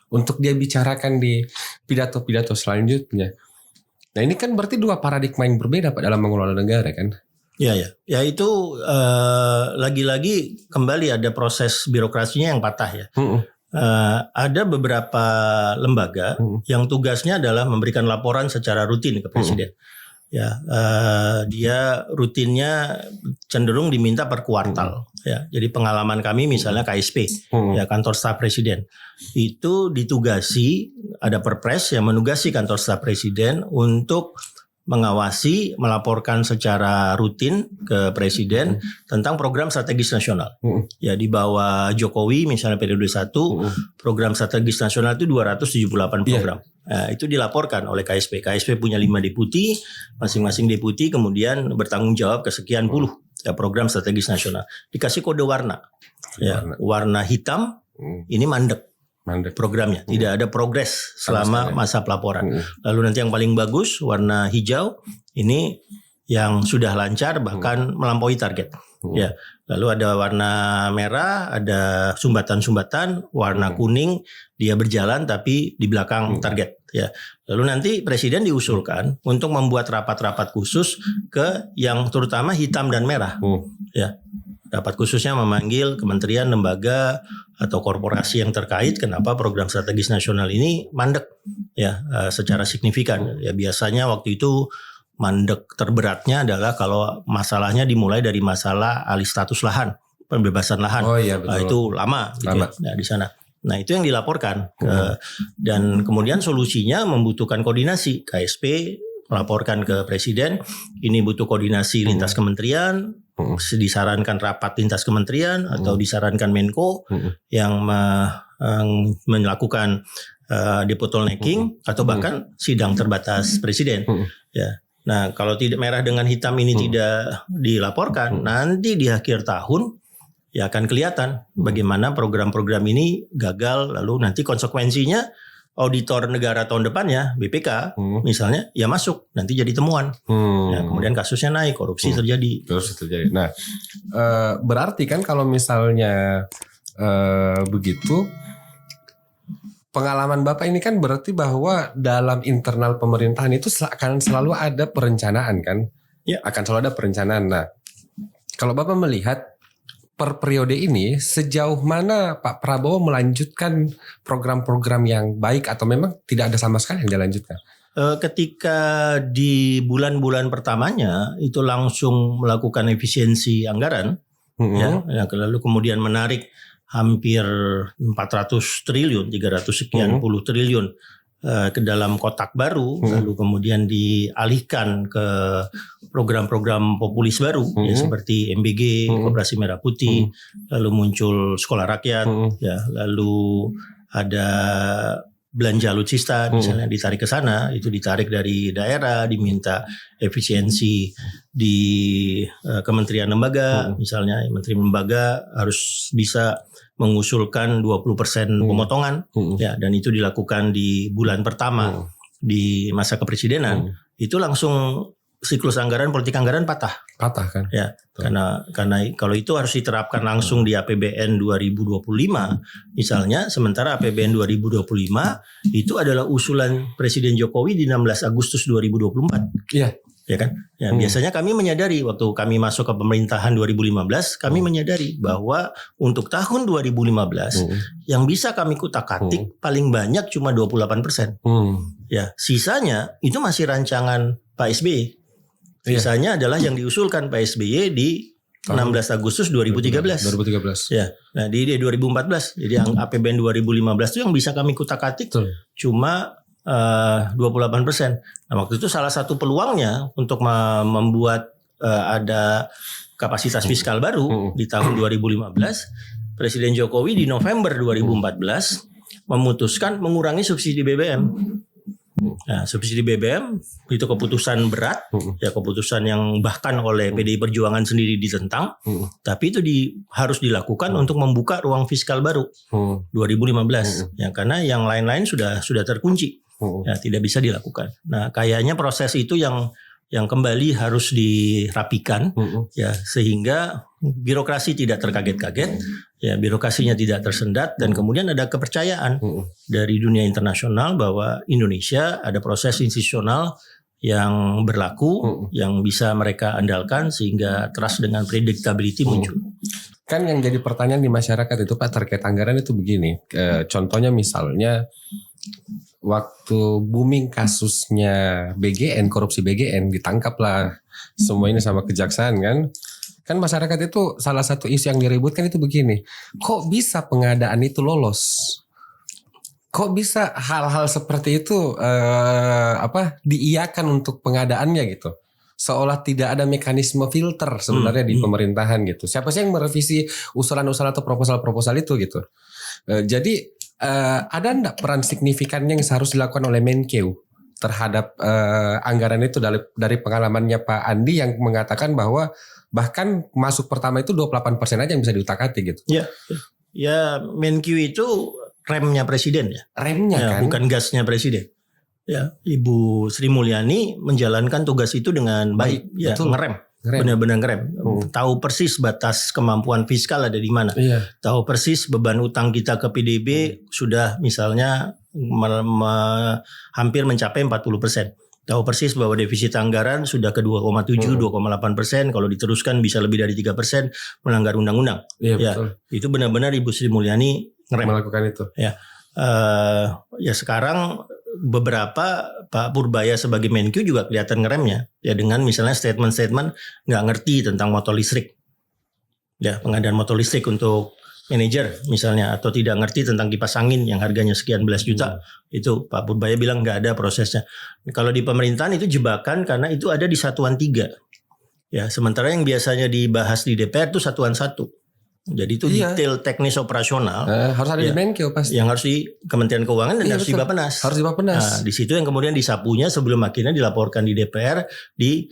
untuk dia bicarakan di pidato-pidato selanjutnya. Nah ini kan berarti dua paradigma yang berbeda Pak dalam mengelola negara kan? Ya itu lagi-lagi kembali ada proses birokrasinya yang patah ya. Ada beberapa lembaga yang tugasnya adalah memberikan laporan secara rutin ke presiden. Ya, dia rutinnya cenderung diminta per kuartal. Ya, jadi pengalaman kami misalnya KSP, ya kantor staf presiden, itu ditugasi ada perpres yang menugasi kantor staf presiden untuk mengawasi, melaporkan secara rutin ke presiden tentang program strategis nasional. Ya di bawah Jokowi misalnya periode 1, program strategis nasional itu 278 program. Nah, itu dilaporkan oleh KSP. KSP punya 5 deputi, masing-masing deputi kemudian bertanggung jawab ke sekian puluh ya, program strategis nasional. Dikasih kode warna. Ya, warna hitam ini mandek programnya, tidak ada progres selama masa pelaporan. Lalu nanti yang paling bagus warna hijau ini yang sudah lancar bahkan melampaui target. Ya, lalu ada warna merah, ada sumbatan-sumbatan, warna kuning dia berjalan tapi di belakang target. Ya, lalu nanti presiden diusulkan untuk membuat rapat-rapat khusus ke yang terutama hitam dan merah. Ya. Rapat khususnya memanggil kementerian, lembaga atau korporasi yang terkait kenapa program strategis nasional ini mandek ya secara signifikan. Ya biasanya waktu itu mandek terberatnya adalah kalau masalahnya dimulai dari masalah alih status lahan, pembebasan lahan. Oh iya betul. Itu lama gitu ya di sana. Nah itu yang dilaporkan dan kemudian solusinya membutuhkan koordinasi. KSP melaporkan ke presiden, ini butuh koordinasi lintas kementerian, disarankan rapat lintas kementerian atau disarankan Menko yang melakukan debottlenecking atau bahkan sidang terbatas presiden. Ya. Nah kalau tidak merah dengan hitam ini tidak dilaporkan, nanti di akhir tahun ya akan kelihatan bagaimana program-program ini gagal, lalu nanti konsekuensinya auditor negara tahun depannya BPK misalnya ya masuk nanti jadi temuan. Ya, kemudian kasusnya naik, korupsi terjadi. Nah, berarti kan kalau misalnya begitu pengalaman Bapak ini kan berarti bahwa dalam internal pemerintahan itu akan selalu ada perencanaan kan? Ya. Akan selalu ada perencanaan. Nah, kalau Bapak melihat per periode ini sejauh mana Pak Prabowo melanjutkan program-program yang baik atau memang tidak ada sama sekali yang dilanjutkan? Ketika di bulan-bulan pertamanya itu langsung melakukan efisiensi anggaran, ya, lalu kemudian menarik hampir 400 triliun, 300 sekian puluh triliun ke dalam kotak baru, lalu kemudian dialihkan ke program-program populis baru ya seperti MBG, Koperasi Merah Putih, lalu muncul Sekolah Rakyat, ya, lalu ada belanja alutsista misalnya ditarik ke sana, itu ditarik dari daerah, diminta efisiensi di kementerian lembaga, misalnya menteri lembaga harus bisa mengusulkan 20% pemotongan, ya, dan itu dilakukan di bulan pertama di masa kepresidenan, itu langsung siklus anggaran, politik anggaran patah kan. ya. Karena kalau itu harus diterapkan langsung di APBN 2025 misalnya, sementara APBN 2025 itu adalah usulan Presiden Jokowi di 16 Agustus 2024. Iya. Ya kan? Ya, biasanya kami menyadari waktu kami masuk ke pemerintahan 2015, kami menyadari bahwa untuk tahun 2015 yang bisa kami kutak-atik paling banyak cuma 28%. Ya, sisanya itu masih rancangan Pak SBY. Sisanya adalah yang diusulkan Pak SBY di 16 Agustus 2013. Ya. Nah, di 2014. Jadi yang APBN 2015 itu yang bisa kami kutak-atik cuma 28%. Nah, waktu itu salah satu peluangnya untuk membuat ada kapasitas fiskal baru di tahun 2015, Presiden Jokowi di November 2014 memutuskan mengurangi subsidi BBM. Nah, subsidi BBM itu keputusan berat, ya keputusan yang bahkan oleh PDI Perjuangan sendiri ditentang, tapi itu harus dilakukan untuk membuka ruang fiskal baru 2015, ya karena yang lain-lain sudah terkunci. Ya, tidak bisa dilakukan. Nah, kayaknya proses itu yang kembali harus dirapikan, ya sehingga birokrasi tidak terkaget-kaget, ya birokrasinya tidak tersendat, dan kemudian ada kepercayaan dari dunia internasional bahwa Indonesia ada proses institusional yang berlaku, yang bisa mereka andalkan sehingga trust dengan predictability muncul. Kan yang jadi pertanyaan di masyarakat itu Pak terkait anggaran itu begini, contohnya misalnya waktu booming kasusnya BGN, korupsi BGN, ditangkaplah semua ini sama kejaksaan kan masyarakat itu salah satu isu yang diributkan itu begini, kok bisa pengadaan itu lolos, kok bisa hal-hal seperti itu diiyakan untuk pengadaannya gitu, seolah tidak ada mekanisme filter sebenarnya di pemerintahan gitu. Siapa sih yang merevisi usulan-usulan atau proposal-proposal itu gitu. Jadi ada enggak peran signifikan yang harus dilakukan oleh Menkeu terhadap anggaran itu dari pengalamannya Pak Andi yang mengatakan bahwa bahkan masuk pertama itu 28% aja yang bisa diutak-atik gitu. Ya Menkeu itu remnya presiden ya. Remnya kan. Bukan gasnya presiden. Ya, Ibu Sri Mulyani menjalankan tugas itu dengan baik. Ya, ngerem. Benar-benar ngerem. Tahu persis batas kemampuan fiskal ada di mana. Tahu persis beban utang kita ke PDB sudah misalnya hampir mencapai 40%. Tahu persis bahwa defisit anggaran sudah ke 2,7, 2,8%. Kalau diteruskan bisa lebih dari 3%, melanggar undang-undang. Betul. Itu benar-benar Ibu Sri Mulyani ngerem. Melakukan itu. Ya sekarang beberapa Pak Purbaya sebagai Menkeu juga kelihatan ngeremnya, ya dengan misalnya statement-statement nggak ngerti tentang motor listrik, ya pengadaan motor listrik untuk manajer misalnya, atau tidak ngerti tentang kipas angin yang harganya sekian belas juta, itu Pak Purbaya bilang nggak ada prosesnya. Kalau di pemerintahan itu jebakan karena itu ada di satuan 3, ya sementara yang biasanya dibahas di DPR itu satuan 1. Jadi itu detail teknis operasional harus ada di Menkeu pasti. Yang harus di Kementerian Keuangan dan harus di Bappenas. Harus di Bappenas. Nah, di situ yang kemudian disapunya sebelum akhirnya dilaporkan di DPR di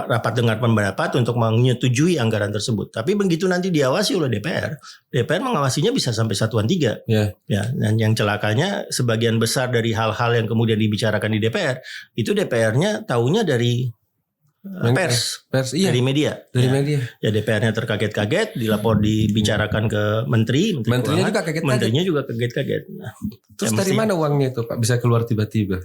rapat dengar pendapat untuk menyetujui anggaran tersebut. Tapi begitu nanti diawasi oleh DPR mengawasinya bisa sampai satuan 3. Ya, dan yang celakanya sebagian besar dari hal-hal yang kemudian dibicarakan di DPR itu DPR-nya taunya dari pers dari media. Ya DPR-nya terkaget-kaget, dibicarakan ke menterinya juga kaget-kaget. Menterinya juga kaget-kaget. Nah, terus dari mana uangnya itu Pak bisa keluar tiba-tiba?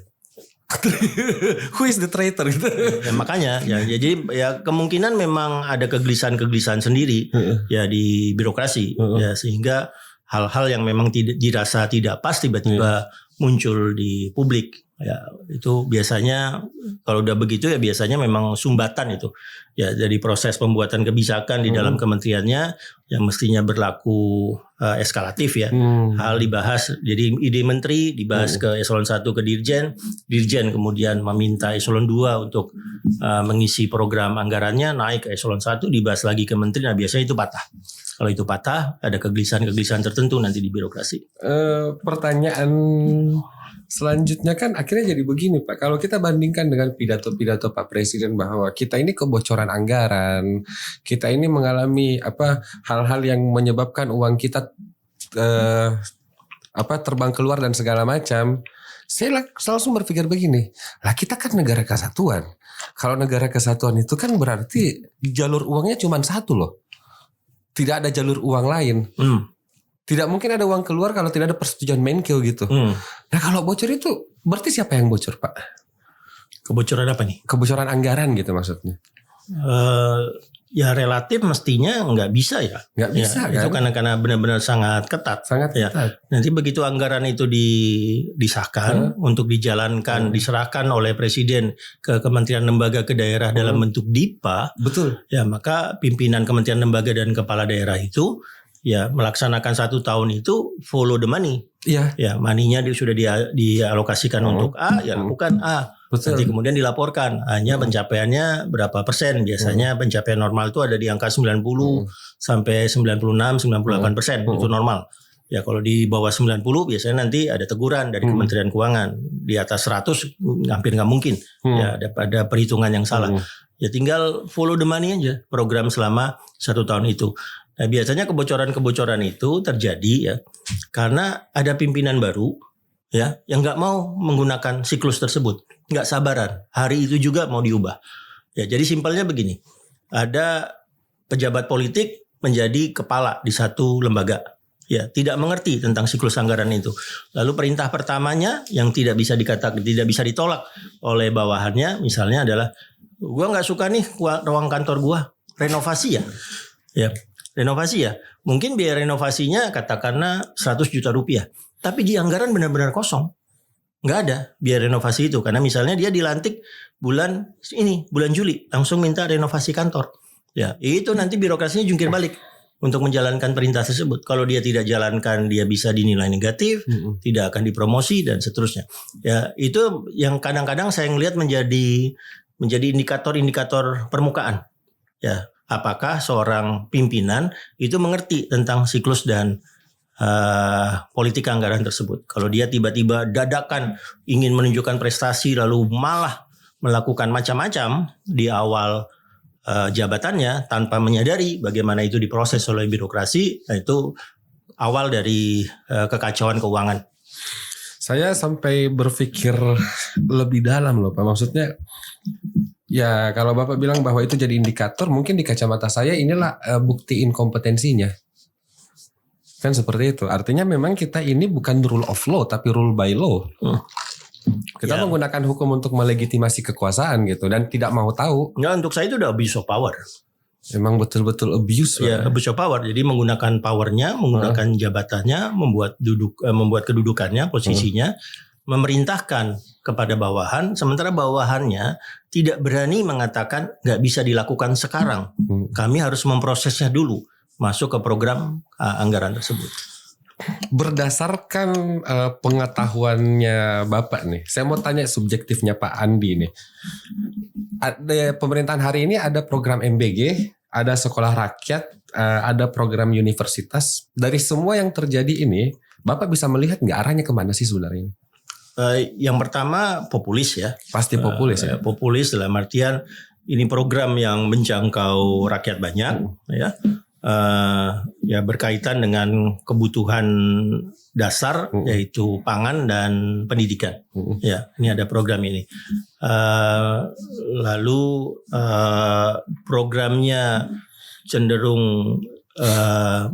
Who is the traitor gitu? Ya, makanya jadi kemungkinan memang ada kegelisahan sendiri ya di birokrasi ya, sehingga hal-hal yang memang dirasa tidak pas tiba-tiba muncul di publik. Ya itu biasanya kalau udah begitu ya biasanya memang sumbatan itu ya, jadi proses pembuatan kebijakan di dalam kementeriannya yang mestinya berlaku eskalatif ya, hal dibahas jadi ide menteri dibahas ke eselon 1 ke dirjen kemudian meminta eselon 2 untuk mengisi program anggarannya, naik ke eselon 1 dibahas lagi ke menteri. Nah biasanya itu patah. Kalau itu patah ada kegelisahan tertentu nanti di birokrasi. Pertanyaan selanjutnya kan akhirnya jadi begini Pak. Kalau kita bandingkan dengan pidato-pidato Pak Presiden bahwa kita ini kebocoran anggaran, kita ini mengalami hal-hal yang menyebabkan uang kita terbang keluar dan segala macam. Saya selalu berpikir begini, lah kita kan negara kesatuan. Kalau negara kesatuan itu kan berarti jalur uangnya cuma satu loh. Tidak ada jalur uang lain. Tidak mungkin ada uang keluar kalau tidak ada persetujuan Menkeu gitu. Nah kalau bocor itu berarti siapa yang bocor Pak? Kebocoran apa nih? Kebocoran anggaran gitu maksudnya. Ya relatif mestinya nggak bisa ya. Nggak bisa ya, kan? Itu karena benar-benar sangat ketat. Sangat ya. ketat. Nanti begitu anggaran itu disahkan untuk dijalankan, diserahkan oleh presiden ke kementerian lembaga ke daerah dalam bentuk DIPA. Betul. Ya maka pimpinan kementerian lembaga dan kepala daerah itu ya melaksanakan 1 tahun itu follow the money. Iya. Ya money-nya sudah dialokasikan untuk A, ya lakukan A. Betul. Nanti kemudian dilaporkan hanya pencapaiannya berapa persen. Biasanya pencapaian normal itu ada di angka 90 sampai 96-98%. Itu normal. Ya kalau di bawah 90 biasanya nanti ada teguran dari Kementerian Keuangan. Di atas 100 hampir nggak mungkin. Ya ada perhitungan yang salah. Ya tinggal follow the money aja program selama 1 tahun itu. Nah biasanya kebocoran-kebocoran itu terjadi ya karena ada pimpinan baru ya yang nggak mau menggunakan siklus tersebut, nggak sabaran. Hari itu juga mau diubah. Ya jadi simpelnya begini, ada pejabat politik menjadi kepala di satu lembaga, ya tidak mengerti tentang siklus anggaran itu. Lalu perintah pertamanya yang tidak bisa ditolak oleh bawahannya, misalnya adalah, gua nggak suka nih ruang kantor gua, renovasi ya. Renovasi ya, mungkin biaya renovasinya katakanlah 100 juta rupiah. Tapi di anggaran benar-benar kosong. Nggak ada biaya renovasi itu. Karena misalnya dia dilantik bulan Juli. Langsung minta renovasi kantor. Ya itu nanti birokrasinya jungkir balik. Untuk menjalankan perintah tersebut. Kalau dia tidak jalankan dia bisa dinilai negatif. Tidak akan dipromosi dan seterusnya. Ya itu yang kadang-kadang saya ngelihat menjadi indikator-indikator permukaan. Ya. Apakah seorang pimpinan itu mengerti tentang siklus dan politik anggaran tersebut. Kalau dia tiba-tiba dadakan ingin menunjukkan prestasi lalu malah melakukan macam-macam di awal jabatannya tanpa menyadari bagaimana itu diproses oleh birokrasi, nah itu awal dari kekacauan keuangan. Saya sampai berpikir lebih dalam loh Pak. Maksudnya ya kalau Bapak bilang bahwa itu jadi indikator, mungkin di kacamata saya inilah bukti inkompetensinya. Kan seperti itu. Artinya memang kita ini bukan rule of law tapi rule by law. Kita menggunakan hukum untuk melegitimasi kekuasaan gitu dan tidak mau tahu. Ya untuk saya itu udah abuse of power. Memang betul-betul abuse. Ya abuse of power. Jadi menggunakan powernya, menggunakan jabatannya, membuat kedudukannya, posisinya, memerintahkan kepada bawahan, sementara bawahannya tidak berani mengatakan nggak bisa dilakukan sekarang. Kami harus memprosesnya dulu masuk ke program anggaran tersebut. Berdasarkan pengetahuannya Bapak nih, saya mau tanya subjektifnya Pak Andi nih. Ada pemerintahan hari ini ada program MBG, ada sekolah rakyat, ada program universitas. Dari semua yang terjadi ini, Bapak bisa melihat nggak arahnya kemana sih sebenarnya? Yang pertama populis ya. Pasti populis ya. Populis dalam artian ini program yang menjangkau rakyat banyak ya. Ya berkaitan dengan kebutuhan dasar yaitu pangan dan pendidikan. Ya, ini ada program ini. Lalu programnya cenderung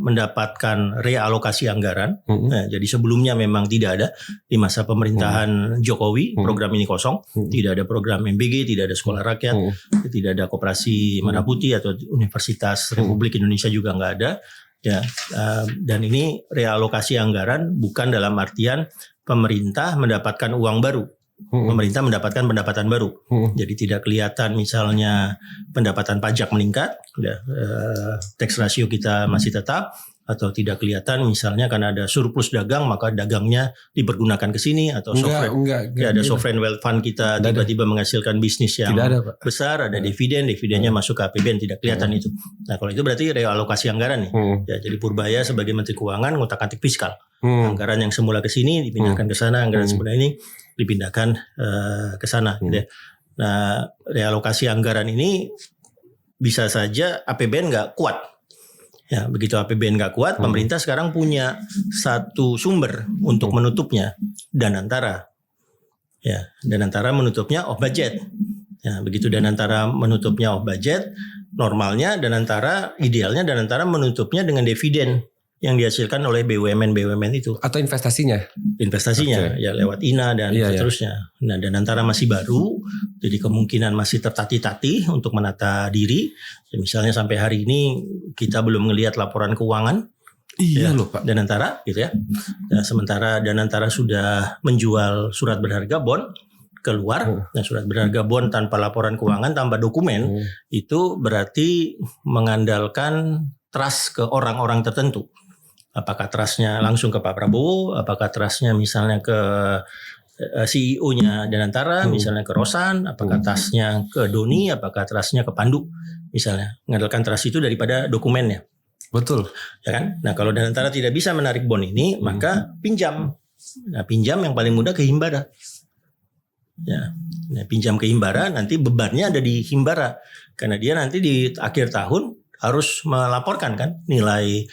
mendapatkan realokasi anggaran. Nah, jadi sebelumnya memang tidak ada di masa pemerintahan Jokowi program ini kosong. Tidak ada program MBG, tidak ada sekolah rakyat, tidak ada koperasi Merah Putih atau Universitas Republik Indonesia juga nggak ada. Ya, dan ini realokasi anggaran bukan dalam artian pemerintah mendapatkan uang baru. Pemerintah mendapatkan pendapatan baru. Jadi tidak kelihatan misalnya pendapatan pajak meningkat, tax ratio kita masih tetap, atau tidak kelihatan misalnya karena ada surplus dagang maka dagangnya dipergunakan ke sini, atau ada sovereign wealth fund kita tiba-tiba menghasilkan bisnis yang besar, ada dividennya masuk ke APBN, tidak kelihatan itu. Nah kalau itu berarti realokasi anggaran nih. Ya, jadi Purbaya sebagai Menteri Keuangan ngotak-atik fiskal. Anggaran yang semula ke sini dipindahkan ke sana, anggaran semula ini dipindahkan ke sana. Nah, realokasi anggaran ini bisa saja APBN nggak kuat. Ya, begitu APBN nggak kuat, pemerintah sekarang punya satu sumber untuk menutupnya, dan antara. Ya, Danantara menutupnya off budget. Ya, begitu Danantara menutupnya off budget, normalnya idealnya Danantara menutupnya dengan dividen yang dihasilkan oleh BUMN itu. Atau investasinya? Investasinya, ya lewat INA dan seterusnya. Nah, Danantara masih baru, jadi kemungkinan masih tertatih-tatih untuk menata diri. Ya, misalnya sampai hari ini kita belum melihat laporan keuangan. Iya loh Pak. Danantara gitu ya. Nah, sementara Danantara sudah menjual surat berharga bond keluar. Nah, surat berharga bond tanpa laporan keuangan, tanpa dokumen, itu berarti mengandalkan trust ke orang-orang tertentu. Apakah trustnya langsung ke Pak Prabowo, apakah trustnya misalnya ke CEO-nya Danantara, misalnya ke Rosan, apakah trustnya ke Doni, apakah trustnya ke Pandu, misalnya. Mengandalkan trust itu daripada dokumennya. Betul. Ya kan? Nah, kalau Danantara tidak bisa menarik bond ini, maka pinjam. Nah, pinjam yang paling mudah ke Himbara. Ya, nah, pinjam ke Himbara, nanti bebannya ada di Himbara, karena dia nanti di akhir tahun harus melaporkan kan nilai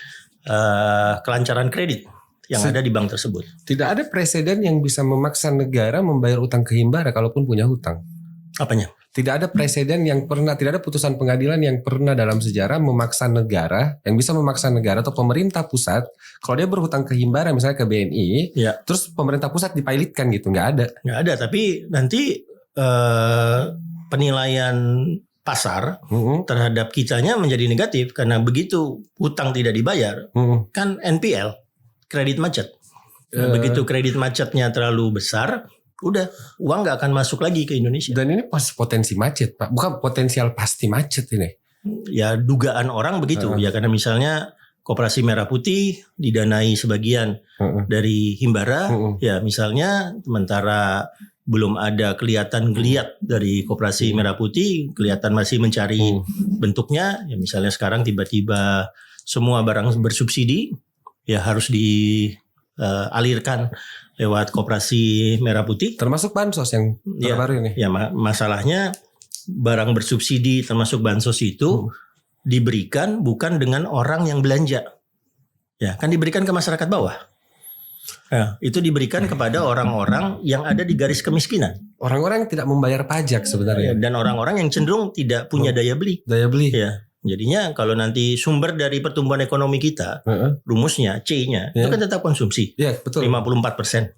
kelancaran kredit yang ada di bank tersebut. Tidak ada presiden yang bisa memaksa negara membayar utang ke Himbara kalaupun punya hutang. Apanya? Tidak ada presiden yang pernah, tidak ada putusan pengadilan yang pernah dalam sejarah memaksa negara, yang bisa memaksa negara atau pemerintah pusat, kalau dia berhutang ke Himbara misalnya ke BNI, terus pemerintah pusat dipilotkan gitu, nggak ada. Nggak ada, tapi nanti penilaian pasar terhadap kitanya menjadi negatif, karena begitu hutang tidak dibayar, kan NPL, kredit macet. Begitu kredit macetnya terlalu besar, udah uang nggak akan masuk lagi ke Indonesia. Dan ini potensi macet Pak, bukan potensial pasti macet ini. Ya dugaan orang begitu ya, karena misalnya Koperasi Merah Putih didanai sebagian dari Himbara, ya misalnya sementara belum ada kelihatan geliat dari Koperasi Merah Putih, kelihatan masih mencari bentuknya, ya misalnya sekarang tiba-tiba semua barang bersubsidi ya harus dialirkan lewat Koperasi Merah Putih, termasuk bansos yang terbaru ini. Ya masalahnya barang bersubsidi termasuk bansos itu diberikan bukan dengan orang yang belanja, ya kan diberikan ke masyarakat bawah. Nah, itu diberikan kepada orang-orang yang ada di garis kemiskinan, orang-orang yang tidak membayar pajak sebenarnya, dan orang-orang yang cenderung tidak punya daya beli. Ya. Jadinya kalau nanti sumber dari pertumbuhan ekonomi kita, rumusnya C-nya itu kan tetap konsumsi. Iya, betul. 54%.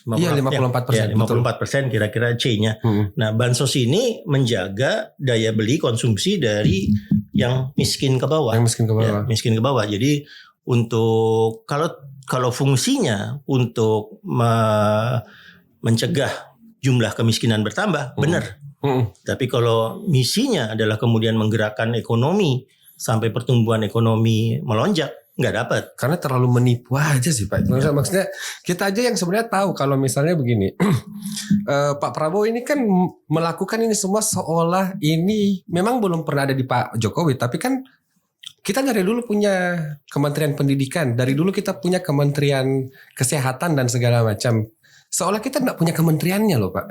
Iya 54%. 54% kira-kira C-nya. Nah, bansos ini menjaga daya beli konsumsi dari yang miskin ke bawah. Yang miskin ke bawah. Ya, miskin ke bawah. Jadi untuk kalau fungsinya untuk mencegah jumlah kemiskinan bertambah, benar. Tapi kalau misinya adalah kemudian menggerakkan ekonomi sampai pertumbuhan ekonomi melonjak, nggak dapat. Karena terlalu menipu aja sih Pak. Maksudnya kita aja yang sebenarnya tahu kalau misalnya begini, Pak Prabowo ini kan melakukan ini semua seolah ini memang belum pernah ada di Pak Jokowi, tapi kan kita dari dulu punya Kementerian Pendidikan, dari dulu kita punya Kementerian Kesehatan dan segala macam. Seolah kita nggak punya kementeriannya loh Pak.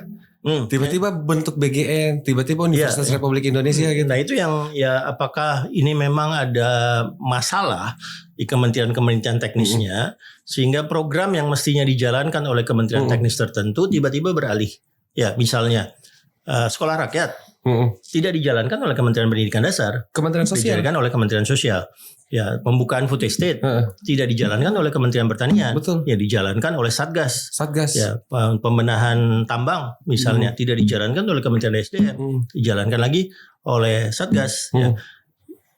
Tiba-tiba bentuk BGN, tiba-tiba Universitas Republik Indonesia gitu. Nah itu yang ya, apakah ini memang ada masalah di kementerian-kementerian teknisnya sehingga program yang mestinya dijalankan oleh kementerian teknis tertentu tiba-tiba beralih. Ya misalnya sekolah rakyat tidak dijalankan oleh Kementerian Pendidikan Dasar, Kementerian Sosial dijalankan oleh Kementerian Sosial. Ya, pembukaan food estate tidak dijalankan oleh Kementerian Pertanian. Betul. Ya dijalankan oleh Satgas. Ya, pembenahan tambang misalnya tidak dijalankan oleh Kementerian SDM, dijalankan lagi oleh Satgas. Ya.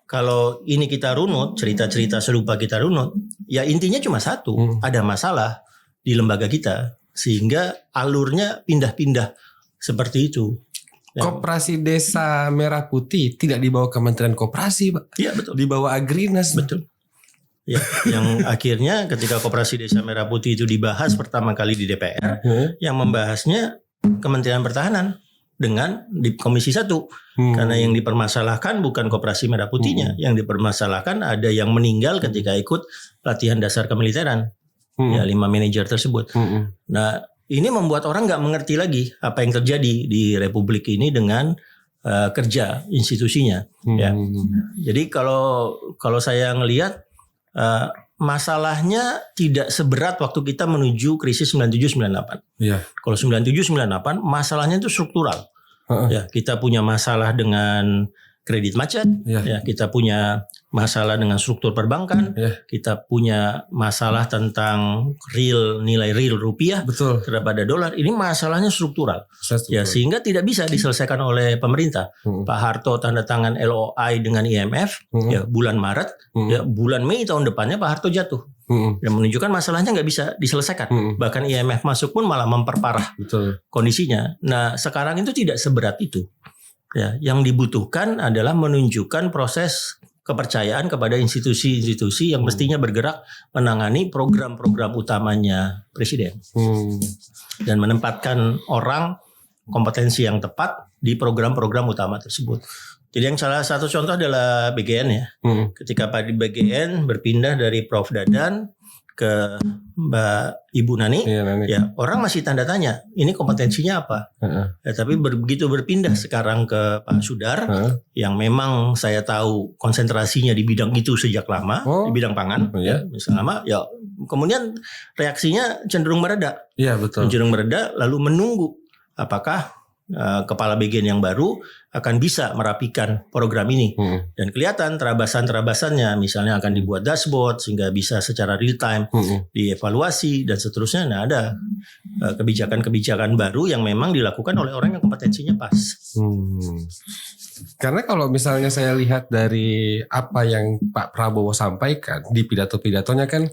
Kalau ini kita runut, cerita-cerita serupa kita runut, ya intinya cuma satu, ada masalah di lembaga kita sehingga alurnya pindah-pindah seperti itu. Koperasi Desa Merah Putih tidak dibawa Kementerian Koperasi, Pak. Iya betul. Dibawa Agrinas. Betul. Ya, yang akhirnya ketika Koperasi Desa Merah Putih itu dibahas pertama kali di DPR, yang membahasnya Kementerian Pertahanan dengan di Komisi 1. Karena yang dipermasalahkan bukan Koperasi Merah Putihnya, yang dipermasalahkan ada yang meninggal ketika ikut latihan dasar kemiliteran. Ya, 5 manajer tersebut. Nah, ini membuat orang nggak mengerti lagi apa yang terjadi di Republik ini dengan kerja institusinya. Ya. Jadi kalau saya ngelihat masalahnya tidak seberat waktu kita menuju krisis 97-98. Iya. Kalau 97-98 masalahnya itu struktural. Ya, kita punya masalah dengan kredit macet, ya, kita punya masalah dengan struktur perbankan, kita punya masalah tentang nilai real rupiah terhadap dolar. Ini masalahnya struktural. Ya, sehingga tidak bisa diselesaikan oleh pemerintah. Pak Harto tanda tangan LOI dengan IMF ya bulan Maret, ya bulan Mei tahun depannya Pak Harto jatuh. Yang menunjukkan masalahnya nggak bisa diselesaikan. Bahkan IMF masuk pun malah memperparah kondisinya. Nah, sekarang itu tidak seberat itu. Ya, yang dibutuhkan adalah menunjukkan proses kepercayaan kepada institusi-institusi yang mestinya bergerak menangani program-program utamanya presiden. Dan menempatkan orang kompetensi yang tepat di program-program utama tersebut. Jadi yang salah satu contoh adalah BGN ya. Ketika Pak BGN berpindah dari Prof Dadan ke Mbak Ibu Nani, ya orang masih tanda tanya, ini kompetensinya apa? Ya, tapi begitu berpindah sekarang ke Pak Sudar, yang memang saya tahu konsentrasinya di bidang itu sejak lama, di bidang pangan, lama, ya kemudian reaksinya cenderung mereda, cenderung mereda, lalu menunggu apakah kepala BGN yang baru akan bisa merapikan program ini. Dan kelihatan terabasan-terabasannya, misalnya akan dibuat dashboard sehingga bisa secara real time dievaluasi dan seterusnya. Nah, ada kebijakan-kebijakan baru yang memang dilakukan oleh orang yang kompetensinya pas. Karena kalau misalnya saya lihat dari apa yang Pak Prabowo sampaikan di pidato-pidatonya kan,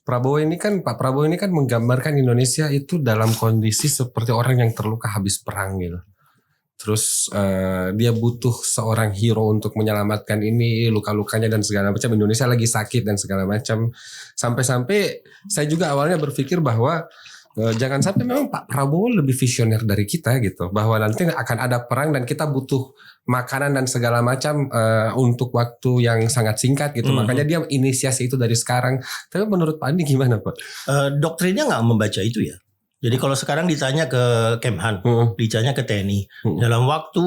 Pak Prabowo ini kan menggambarkan Indonesia itu dalam kondisi seperti orang yang terluka habis perang gitu. Terus dia butuh seorang hero untuk menyelamatkan ini, luka-lukanya dan segala macam. Indonesia lagi sakit dan segala macam. Sampai-sampai saya juga awalnya berpikir bahwa jangan sampai memang Pak Prabowo lebih visioner dari kita gitu. Bahwa nanti akan ada perang dan kita butuh makanan dan segala macam untuk waktu yang sangat singkat gitu. Makanya dia inisiasi itu dari sekarang. Tapi menurut Pak Andi gimana Pak? Doktrinnya nggak membaca itu ya. Jadi kalau sekarang ditanya ke Kemhan, ditanya ke TNI, dalam waktu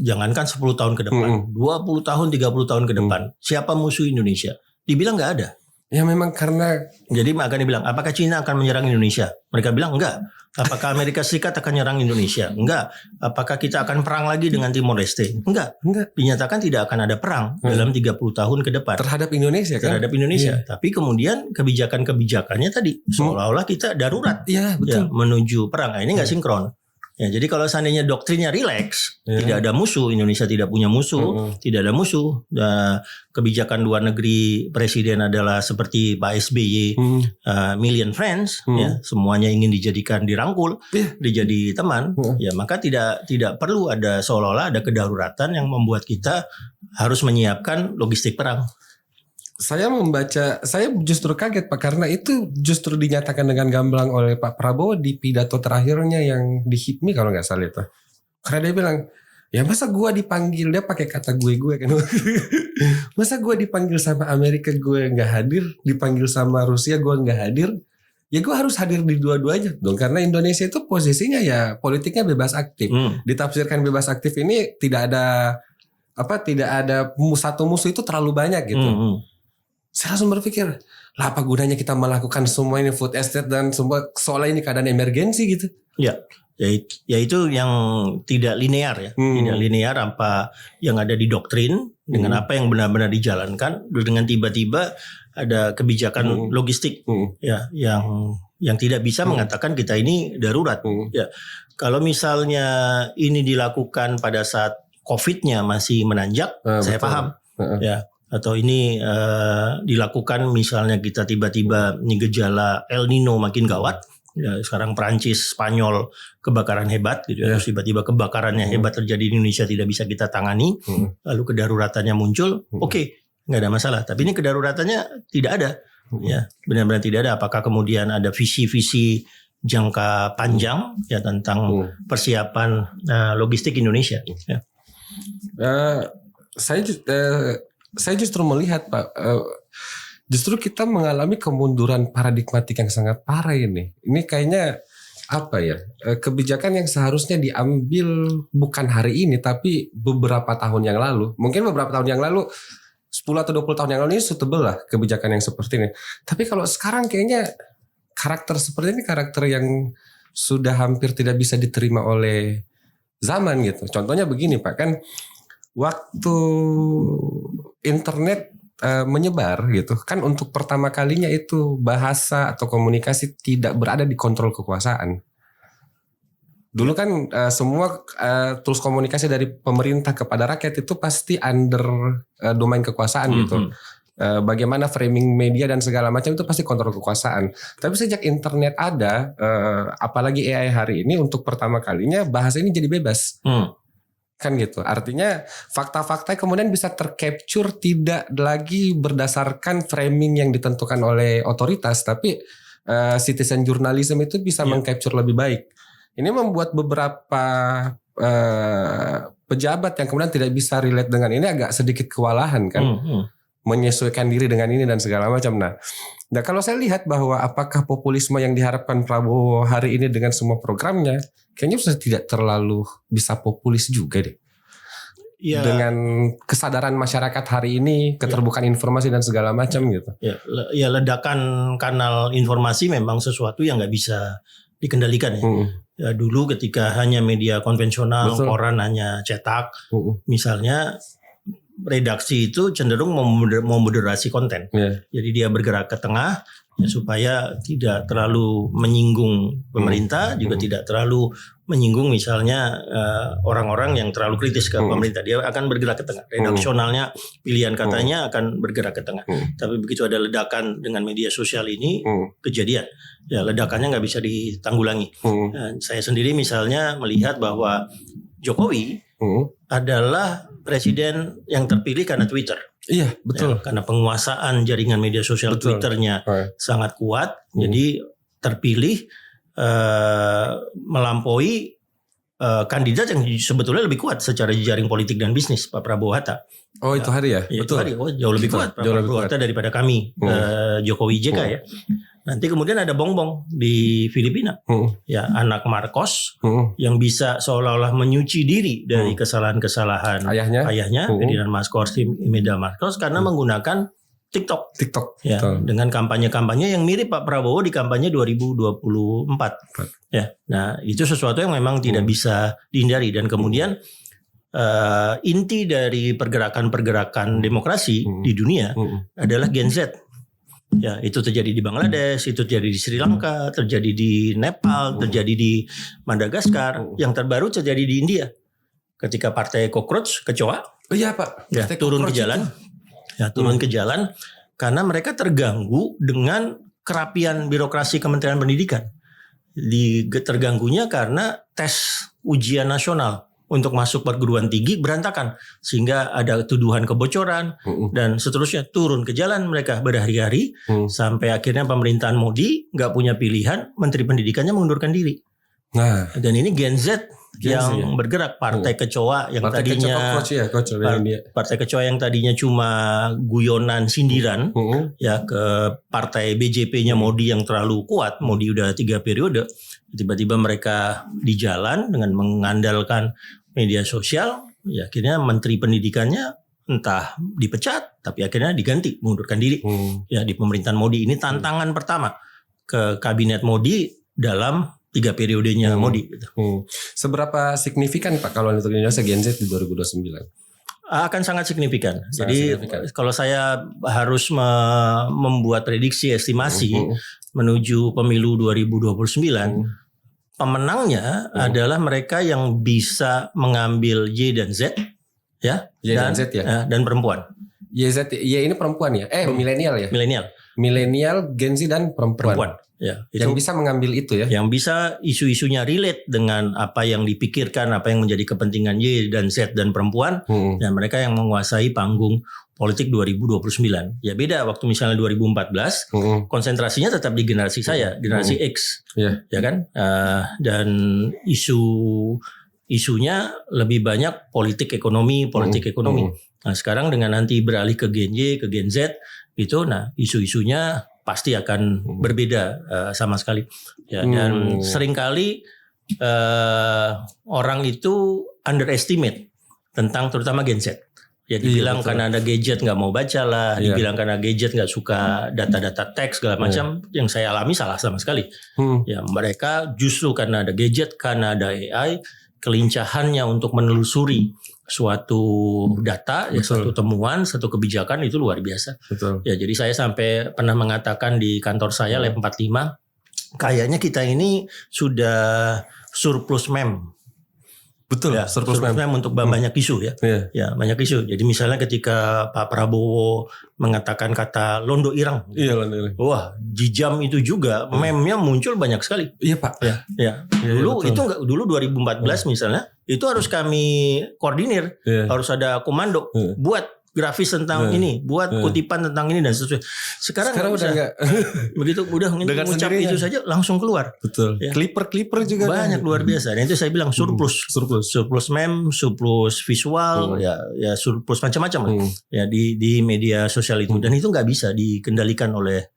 jangankan 10 tahun ke depan, 20 tahun, 30 tahun ke depan, siapa musuh Indonesia? Dibilang nggak ada. Ya memang karena, jadi makanya dibilang, apakah Cina akan menyerang Indonesia? Mereka bilang enggak. Apakah Amerika Serikat akan menyerang Indonesia? Enggak. Apakah kita akan perang lagi dengan Timor Leste? Enggak. Dinyatakan tidak akan ada perang dalam 30 tahun ke depan. Terhadap Indonesia kan? Terhadap Indonesia. Tapi kemudian kebijakan-kebijakannya tadi seolah-olah kita darurat. Iya betul. Ya, menuju perang. Nah, ini enggak sinkron. Ya, jadi kalau seandainya doktrinnya rileks, tidak ada musuh, Indonesia tidak punya musuh, tidak ada musuh. Kebijakan luar negeri presiden adalah seperti Pak SBY, million friends, ya, semuanya ingin dijadikan dirangkul, dijadi teman, ya maka tidak perlu ada seolah-olah ada kedaruratan yang membuat kita harus menyiapkan logistik perang. Saya justru kaget Pak, karena itu justru dinyatakan dengan gamblang oleh Pak Prabowo di pidato terakhirnya yang di HIPMI kalau nggak salah itu. Karena dia bilang, ya masa gue dipanggil, dia pakai kata gue kan. Masa gue dipanggil sama Amerika gue nggak hadir, dipanggil sama Rusia gue nggak hadir, ya gue harus hadir di dua-duanya dong. Karena Indonesia itu posisinya ya politiknya bebas aktif. Ditafsirkan bebas aktif ini tidak ada satu musuh itu terlalu banyak gitu. Saya langsung berpikir, lah apa gunanya kita melakukan semua ini food estate dan semua soalnya ini keadaan emergensi gitu. Ya itu yang tidak linear ya. Tidak linear apa yang ada di doktrin dengan apa yang benar-benar dijalankan, dengan tiba-tiba ada kebijakan logistik ya yang tidak bisa mengatakan kita ini darurat. Ya, kalau misalnya ini dilakukan pada saat COVID-nya masih menanjak, saya paham. Ya. Atau ini dilakukan misalnya kita tiba-tiba ini gejala El Nino makin gawat, ya, sekarang Perancis, Spanyol kebakaran hebat gitu ya, terus tiba-tiba kebakarannya hebat terjadi di Indonesia tidak bisa kita tangani, lalu kedaruratannya muncul, oke, nggak ada masalah. Tapi ini kedaruratannya tidak ada, ya benar-benar tidak ada. Apakah kemudian ada visi-visi jangka panjang ya tentang persiapan logistik Indonesia? Ya. Saya justru melihat Pak, justru kita mengalami kemunduran paradigmatik yang sangat parah ini. Ini kayaknya apa ya, kebijakan yang seharusnya diambil bukan hari ini tapi beberapa tahun yang lalu. Mungkin beberapa tahun yang lalu 10 atau 20 tahun yang lalu ini suitable lah kebijakan yang seperti ini. Tapi kalau sekarang kayaknya karakter seperti ini karakter yang sudah hampir tidak bisa diterima oleh zaman gitu. Contohnya begini Pak, kan waktu internet menyebar gitu kan, untuk pertama kalinya itu bahasa atau komunikasi tidak berada di kontrol kekuasaan. Dulu kan semua tools komunikasi dari pemerintah kepada rakyat itu pasti under domain kekuasaan gitu. Bagaimana framing media dan segala macam itu pasti kontrol kekuasaan. Tapi sejak internet ada, apalagi AI hari ini, untuk pertama kalinya bahasa ini jadi bebas. Kan gitu. Artinya fakta-fakta kemudian bisa tercapture tidak lagi berdasarkan framing yang ditentukan oleh otoritas, tapi citizen journalism itu bisa mengcapture lebih baik. Ini membuat beberapa pejabat yang kemudian tidak bisa relate dengan ini agak sedikit kewalahan kan. Menyesuaikan diri dengan ini dan segala macam. Nah kalau saya lihat bahwa apakah populisme yang diharapkan Prabowo hari ini dengan semua programnya, kayaknya sudah tidak terlalu bisa populis juga deh. Ya. Dengan kesadaran masyarakat hari ini, keterbukaan informasi dan segala macam gitu. Ya ledakan kanal informasi memang sesuatu yang nggak bisa dikendalikan ya. Ya dulu ketika hanya media konvensional, koran hanya cetak, misalnya redaksi itu cenderung memoderasi konten. Jadi dia bergerak ke tengah ya, supaya tidak terlalu menyinggung pemerintah, juga tidak terlalu menyinggung misalnya orang-orang yang terlalu kritis ke pemerintah. Dia akan bergerak ke tengah. Redaksionalnya, pilihan katanya akan bergerak ke tengah. Tapi begitu ada ledakan dengan media sosial ini, kejadian. Ya ledakannya nggak bisa ditanggulangi. Saya sendiri misalnya melihat bahwa Jokowi adalah presiden yang terpilih karena Twitter. Iya betul. Ya, karena penguasaan jaringan media sosial Twitternya sangat kuat, jadi terpilih melampaui kandidat yang sebetulnya lebih kuat secara jaring politik dan bisnis, Pak Prabowo Hatta. Oh itu hari ya? Betul. Hari, jauh lebih kuat Pak Prabowo Hatta daripada kami, Jokowi JK ya. Nanti kemudian ada Bongbong di Filipina, ya anak Marcos yang bisa seolah-olah menyuci diri dari kesalahan-kesalahan ayahnya Ferdinand Marcos, Imelda Marcos, karena menggunakan TikTok ya, dengan kampanye-kampanye yang mirip Pak Prabowo di kampanye 2024 ya. Nah itu sesuatu yang memang tidak bisa dihindari, dan kemudian inti dari pergerakan-pergerakan demokrasi di dunia adalah Gen Z. Ya, itu terjadi di Bangladesh, itu terjadi di Sri Lanka, terjadi di Nepal, terjadi di Madagaskar, yang terbaru terjadi di India. Ketika partai Cockroach, kecoa, turun ke jalan. Ya, turun ke jalan karena mereka terganggu dengan kerapian birokrasi Kementerian Pendidikan. Terganggunya karena tes ujian nasional untuk masuk perguruan tinggi berantakan, sehingga ada tuduhan kebocoran dan seterusnya. Turun ke jalan mereka berhari-hari sampai akhirnya pemerintahan Modi nggak punya pilihan, Menteri Pendidikannya mengundurkan diri. Nah, dan ini Gen Z yang bergerak, partai kecoa yang tadinya partai kecoa yang tadinya cuma guyonan sindiran ya ke partai BJP-nya Modi yang terlalu kuat. Modi udah 3 periode, tiba-tiba mereka di jalan dengan mengandalkan media sosial, ya akhirnya Menteri Pendidikannya entah dipecat, tapi akhirnya diganti, mengundurkan diri. Ya di pemerintahan Modi ini tantangan pertama ke kabinet Modi dalam 3 periodenya Modi. Seberapa signifikan Pak kalau untuk Indonesia Gen Z di 2029? Akan sangat signifikan. Jadi kalau saya harus membuat prediksi, estimasi menuju pemilu 2029, pemenangnya adalah mereka yang bisa mengambil Y dan Z, ya, dan perempuan. Y ini perempuan ya? Milenial ya? Milenial, Gen Z dan perempuan. Ya, yang bisa mengambil itu ya? Yang bisa isu-isunya relate dengan apa yang dipikirkan, apa yang menjadi kepentingan Y dan Z dan perempuan, dan mereka yang menguasai panggung politik 2029. Ya beda waktu misalnya 2014, konsentrasinya tetap di generasi saya, generasi X, ya kan? Dan isunya lebih banyak politik ekonomi. Nah sekarang dengan nanti beralih ke Gen Y, ke Gen Z, itu, nah isu-isunya pasti akan berbeda sama sekali. Ya, dan seringkali orang itu underestimate tentang terutama Gen Z. Ya dibilang betul. karena ada gadget nggak mau baca lah, Iya. dibilang karena gadget nggak suka data-data teks segala macam. Yang saya alami salah sama sekali. Ya mereka justru karena ada gadget, karena ada AI, kelincahannya untuk menelusuri suatu data, ya suatu temuan, satu kebijakan itu luar biasa. Betul. Ya jadi saya sampai pernah mengatakan di kantor saya Lab 45, kayaknya kita ini sudah surplus meme. Betul. Ya, surplus meme untuk banyak isu ya. Iya. Ya banyak isu. Jadi misalnya ketika Pak Prabowo mengatakan kata londo irang, Iya lah. wah di jam itu juga meme-nya muncul banyak sekali. Iya Pak. Ya. Iya, Dulu betul. itu enggak, dulu 2014 misalnya itu harus kami koordinir, Iya. harus ada komando buat grafis tentang ini, buat kutipan tentang ini dan seterusnya. Sekarang Sekarang udah enggak. Begitu udah Dengan mengucap sendirinya. itu saja langsung keluar. Betul. Ya. Clipper juga Banyak luar biasa. Dan itu saya bilang surplus. Surplus meme, surplus visual, ya surplus macam-macam lah. Ya di media sosial itu. Dan itu nggak bisa dikendalikan oleh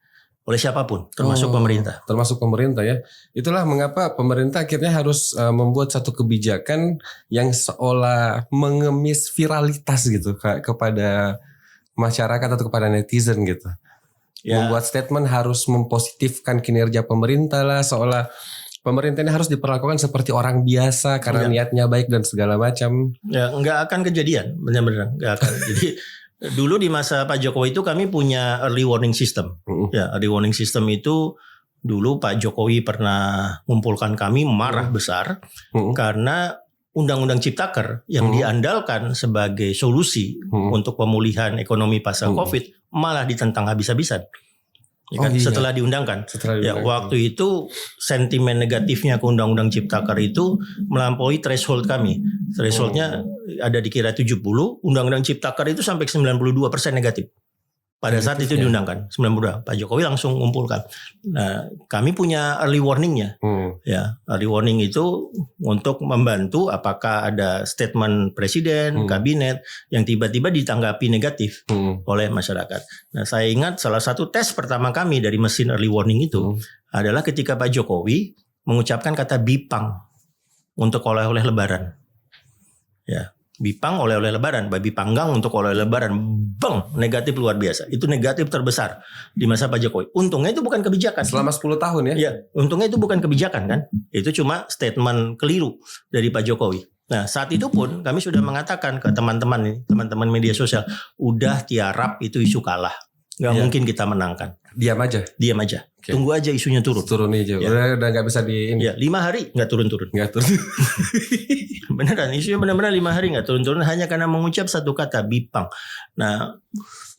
siapapun, termasuk pemerintah. Termasuk pemerintah ya. Itulah mengapa pemerintah akhirnya harus membuat satu kebijakan yang seolah mengemis viralitas gitu kepada masyarakat atau kepada netizen gitu. Ya. Membuat statement harus mempositifkan kinerja pemerintah lah, seolah pemerintah ini harus diperlakukan seperti orang biasa karena niatnya baik dan segala macam. Ya nggak akan kejadian, benar-benar nggak akan. Jadi dulu di masa Pak Jokowi itu kami punya early warning system. Ya, early warning system itu dulu Pak Jokowi pernah mengumpulkan kami marah besar karena Undang-Undang Ciptaker yang diandalkan sebagai solusi untuk pemulihan ekonomi pasca Covid malah ditentang habis-habisan. Ya kan? Setelah diundangkan. Ya, waktu itu sentimen negatifnya ke Undang-Undang Ciptaker itu melampaui threshold kami. Thresholdnya ada dikira 70, Undang-Undang Ciptaker itu sampai 92% negatif. Pada saat itu diundangkan 92, Pak Jokowi langsung mengumpulkan. Nah, kami punya early warningnya. Ya, early warning itu untuk membantu apakah ada statement presiden, kabinet yang tiba-tiba ditanggapi negatif oleh masyarakat. Nah, saya ingat salah satu tes pertama kami dari mesin early warning itu adalah ketika Pak Jokowi mengucapkan kata bipang untuk oleh-oleh Lebaran. Ya. Bipang oleh-oleh Lebaran, babi panggang untuk oleh-oleh Lebaran, bang, negatif luar biasa. Itu negatif terbesar di masa Pak Jokowi. Untungnya itu bukan kebijakan. Selama 10 tahun ya? Ya, untungnya itu bukan kebijakan kan. Itu cuma statement keliru dari Pak Jokowi. Nah, saat itu pun kami sudah mengatakan ke teman-teman media sosial, udah tiarap itu isu kalah. Gak mungkin kita menangkan. Diam aja. Okay. Tunggu aja isunya turun. Turun aja. Ya. Udah gak bisa di ini. Ya, 5 hari gak turun-turun. Gak turun. Beneran, isunya benar-benar 5 hari gak turun-turun hanya karena mengucap satu kata bipang. Nah,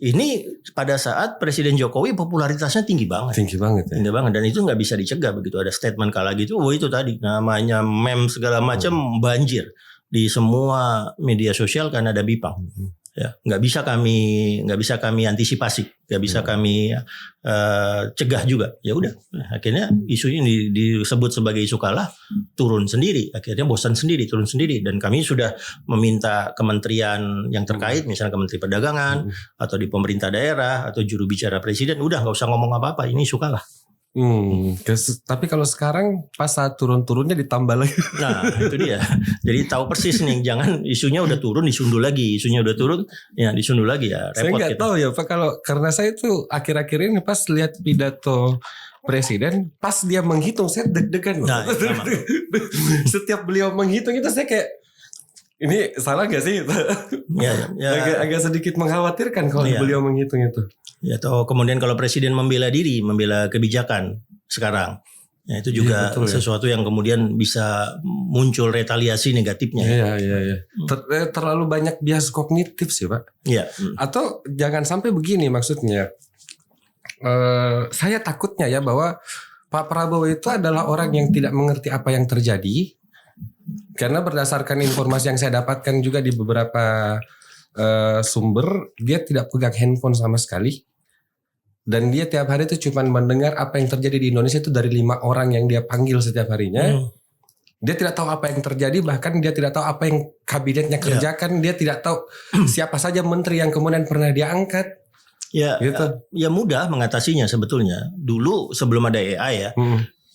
ini pada saat Presiden Jokowi popularitasnya tinggi banget. Tinggi banget ya. Tinggi banget dan itu gak bisa dicegah begitu ada statement kalah gitu. Oh itu tadi namanya meme segala macam banjir di semua media sosial karena ada bipang. Ya, nggak bisa kami antisipasi, nggak bisa kami cegah juga. Ya udah, akhirnya isu ini disebut sebagai isu kalah, turun sendiri. Akhirnya bosan sendiri, turun sendiri. Dan kami sudah meminta kementerian yang terkait, misalnya Kementerian Perdagangan atau di pemerintah daerah atau juru bicara presiden, udah nggak usah ngomong apa-apa, ini isu kalah. Tapi kalau sekarang pas saat turun-turunnya ditambah lagi. Nah itu dia. Jadi tahu persis nih, jangan isunya udah turun disundul lagi, isunya udah turun ya disundul lagi ya. Saya Repot nggak gitu. tahu ya Pak, karena saya tuh akhir-akhir ini pas lihat pidato presiden, pas dia menghitung saya deg-degan. Nah, sama. Setiap beliau menghitung itu saya kayak ini salah gak sih? Agak sedikit mengkhawatirkan kalau beliau menghitung itu. Ya, atau kemudian kalau presiden membela diri, membela kebijakan sekarang, ya itu juga sesuatu yang kemudian bisa muncul retaliasi negatifnya. Iya. Terlalu banyak bias kognitif sih Pak. Iya. Atau jangan sampai begini maksudnya. Saya takutnya ya bahwa Pak Prabowo itu adalah orang yang tidak mengerti apa yang terjadi. Karena berdasarkan informasi yang saya dapatkan juga di beberapa sumber, dia tidak pegang handphone sama sekali. Dan dia tiap hari itu cuma mendengar apa yang terjadi di Indonesia itu dari 5 orang yang dia panggil setiap harinya. Dia tidak tahu apa yang terjadi, bahkan dia tidak tahu apa yang kabinetnya kerjakan. Dia tidak tahu siapa saja menteri yang kemudian pernah dia angkat. Ya, gitu. Ya mudah mengatasinya sebetulnya. Dulu sebelum ada AI ya,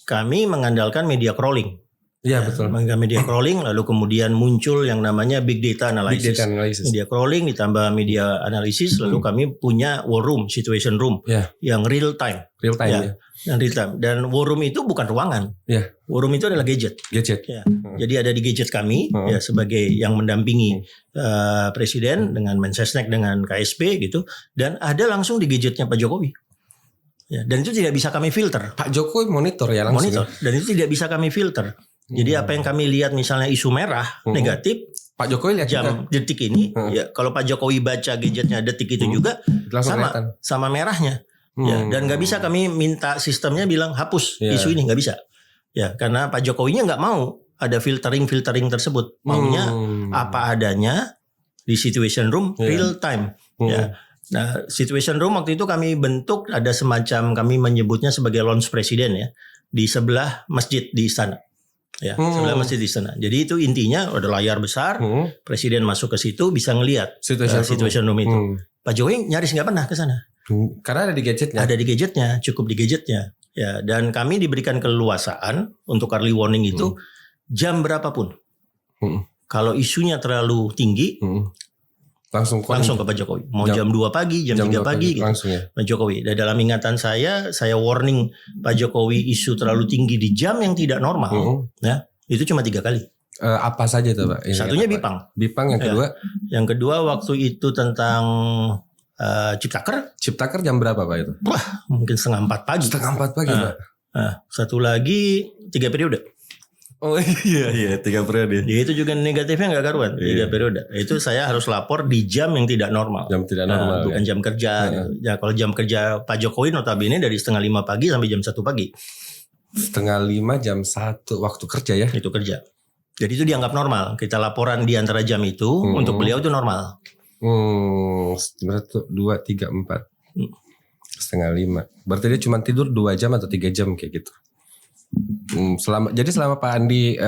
kami mengandalkan media crawling. Iya betul. Media crawling, lalu kemudian muncul yang namanya big data analysis. Big data analysis. Media crawling ditambah media analysis, lalu kami punya war room, situation room, yang real time. Real time ya. Yang real time. Dan war room itu bukan ruangan. War room itu adalah gadget. Ya. Jadi ada di gadget kami ya sebagai yang mendampingi presiden dengan Mensesnek dengan KSP gitu, dan ada langsung di gadgetnya Pak Jokowi. Ya, dan itu tidak bisa kami filter. Pak Jokowi monitor ya langsung. Monitor. Dan itu tidak bisa kami filter. Jadi apa yang kami lihat misalnya isu merah negatif, Pak Jokowi lihat jam juga. detik ini, ya kalau Pak Jokowi baca gadgetnya detik itu juga sama merahnya. Ya, dan nggak bisa kami minta sistemnya bilang hapus isu ini, nggak bisa. Ya, karena Pak Jokowinya nggak mau ada filtering tersebut. Maunya apa adanya di situation room real time. Ya. Nah, situation room waktu itu kami bentuk ada semacam, kami menyebutnya sebagai lounge presiden ya, di sebelah masjid di istana. Ya, sebelah masjid di istana. Jadi itu intinya ada layar besar, presiden masuk ke situ bisa ngelihat situation room itu. Pak Jokowi nyaris nggak pernah ke sana. Karena ada di gadgetnya. Ada di gadgetnya, cukup di gadgetnya. Ya, dan kami diberikan keleluasaan untuk early warning itu jam berapapun. Kalau isunya terlalu tinggi, langsung ke Pak Jokowi. Mau jam 2 pagi, jam 3 pagi gitu. Langsung ya. Pak Jokowi. Dan dalam ingatan saya warning Pak Jokowi isu terlalu tinggi di jam yang tidak normal. Ya, itu cuma 3 kali. Apa saja tuh Pak? Satunya Bipang. Bipang, yang kedua? Yang kedua waktu itu tentang Ciptaker. Ciptaker jam berapa Pak itu? Wah, mungkin 3:30 pagi. 3:30 pagi Pak. Satu lagi 3 periode. Oh iya 3 periode. Jadi itu juga negatifnya nggak karuan. 3 periode. Itu saya harus lapor di jam yang tidak normal. Jam tidak normal. Bukan jam kerja. Ya kalau jam kerja Pak Jokowi notabene dari 4:30 pagi sampai jam 1 pagi. 4:30 jam 1 waktu kerja ya. Itu kerja. Jadi itu dianggap normal. Kita laporan di antara jam itu untuk beliau itu normal. 1, 2, 3, 4. 4:30. Berarti dia cuma tidur 2 jam atau 3 jam kayak gitu. Jadi selama Pak Andi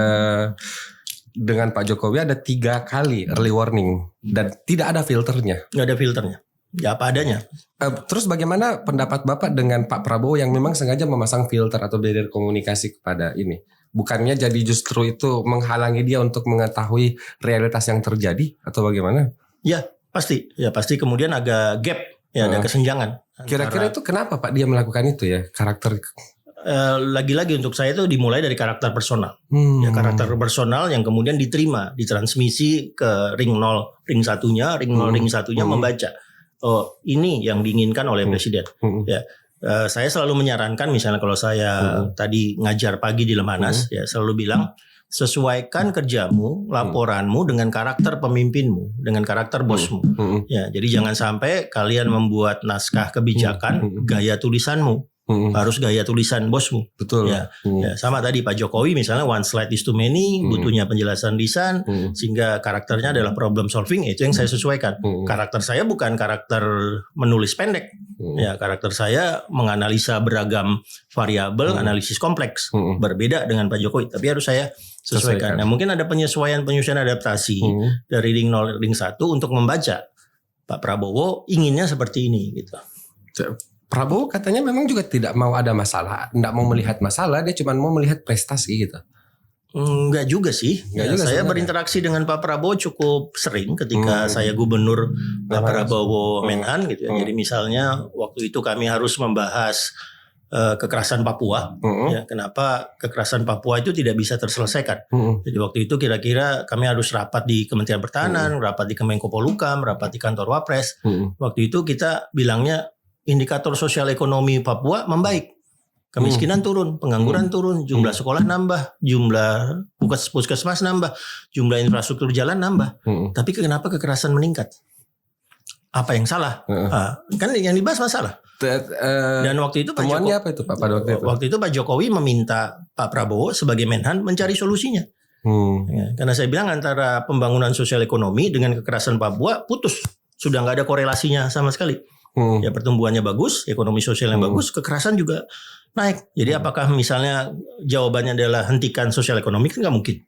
dengan Pak Jokowi ada 3 kali early warning dan tidak ada filternya. Nggak ada filternya. Ya apa adanya. Terus bagaimana pendapat Bapak dengan Pak Prabowo yang memang sengaja memasang filter atau barrier komunikasi kepada ini? Bukannya jadi justru itu menghalangi dia untuk mengetahui realitas yang terjadi atau bagaimana? Ya pasti. Ya pasti kemudian agak gap. Ya ada kesenjangan. Kira-kira itu kenapa Pak dia melakukan itu ya? Karakter lagi-lagi untuk saya itu dimulai dari karakter personal. Ya karakter personal yang kemudian diterima, ditransmisi ke ring 0, ring 1-nya, ring 0, ring 1-nya membaca. Oh, ini yang diinginkan oleh presiden. Ya. Saya selalu menyarankan misalnya kalau saya tadi ngajar pagi di Lemhanas, ya selalu bilang sesuaikan kerjamu, laporanmu dengan karakter pemimpinmu, dengan karakter bosmu. Ya, jadi jangan sampai kalian membuat naskah kebijakan gaya tulisanmu. Harus gaya tulisan bosmu. Betul. Ya, sama tadi Pak Jokowi misalnya one slide is too many, butuhnya penjelasan lisan, sehingga karakternya adalah problem solving. Itu yang saya sesuaikan. Karakter saya bukan karakter menulis pendek. Ya, karakter saya menganalisa beragam variabel, analisis kompleks. Berbeda dengan Pak Jokowi, tapi harus saya sesuaikan. Nah, mungkin ada penyesuaian adaptasi dari ring 0 ring 1 untuk membaca Pak Prabowo inginnya seperti ini gitu. Prabowo katanya memang juga tidak mau ada masalah, tidak mau melihat masalah, dia cuma mau melihat prestasi gitu. Enggak juga sih. Saya berinteraksi dengan Pak Prabowo cukup sering ketika saya gubernur Pak Prabowo Menhan gitu ya. Jadi misalnya waktu itu kami harus membahas kekerasan Papua. Ya, kenapa kekerasan Papua itu tidak bisa terselesaikan. Jadi waktu itu kira-kira kami harus rapat di Kementerian Pertahanan, rapat di Kemenko Polhukam, rapat di kantor Wapres. Waktu itu kita bilangnya indikator sosial ekonomi Papua membaik. Kemiskinan turun, pengangguran turun, jumlah sekolah nambah, jumlah puskesmas nambah, jumlah infrastruktur jalan nambah. Tapi kenapa kekerasan meningkat? Apa yang salah? Kan yang dibahas masalah. Dan waktu itu temuannya apa itu Pak pada waktu itu? Waktu itu Pak Jokowi meminta Pak Prabowo sebagai Menhan mencari solusinya. Ya, karena saya bilang antara pembangunan sosial ekonomi dengan kekerasan Papua putus. Sudah nggak ada korelasinya sama sekali. Ya pertumbuhannya bagus, ekonomi sosial yang bagus, kekerasan juga naik. Jadi apakah misalnya jawabannya adalah hentikan sosial ekonomi? Kan nggak mungkin.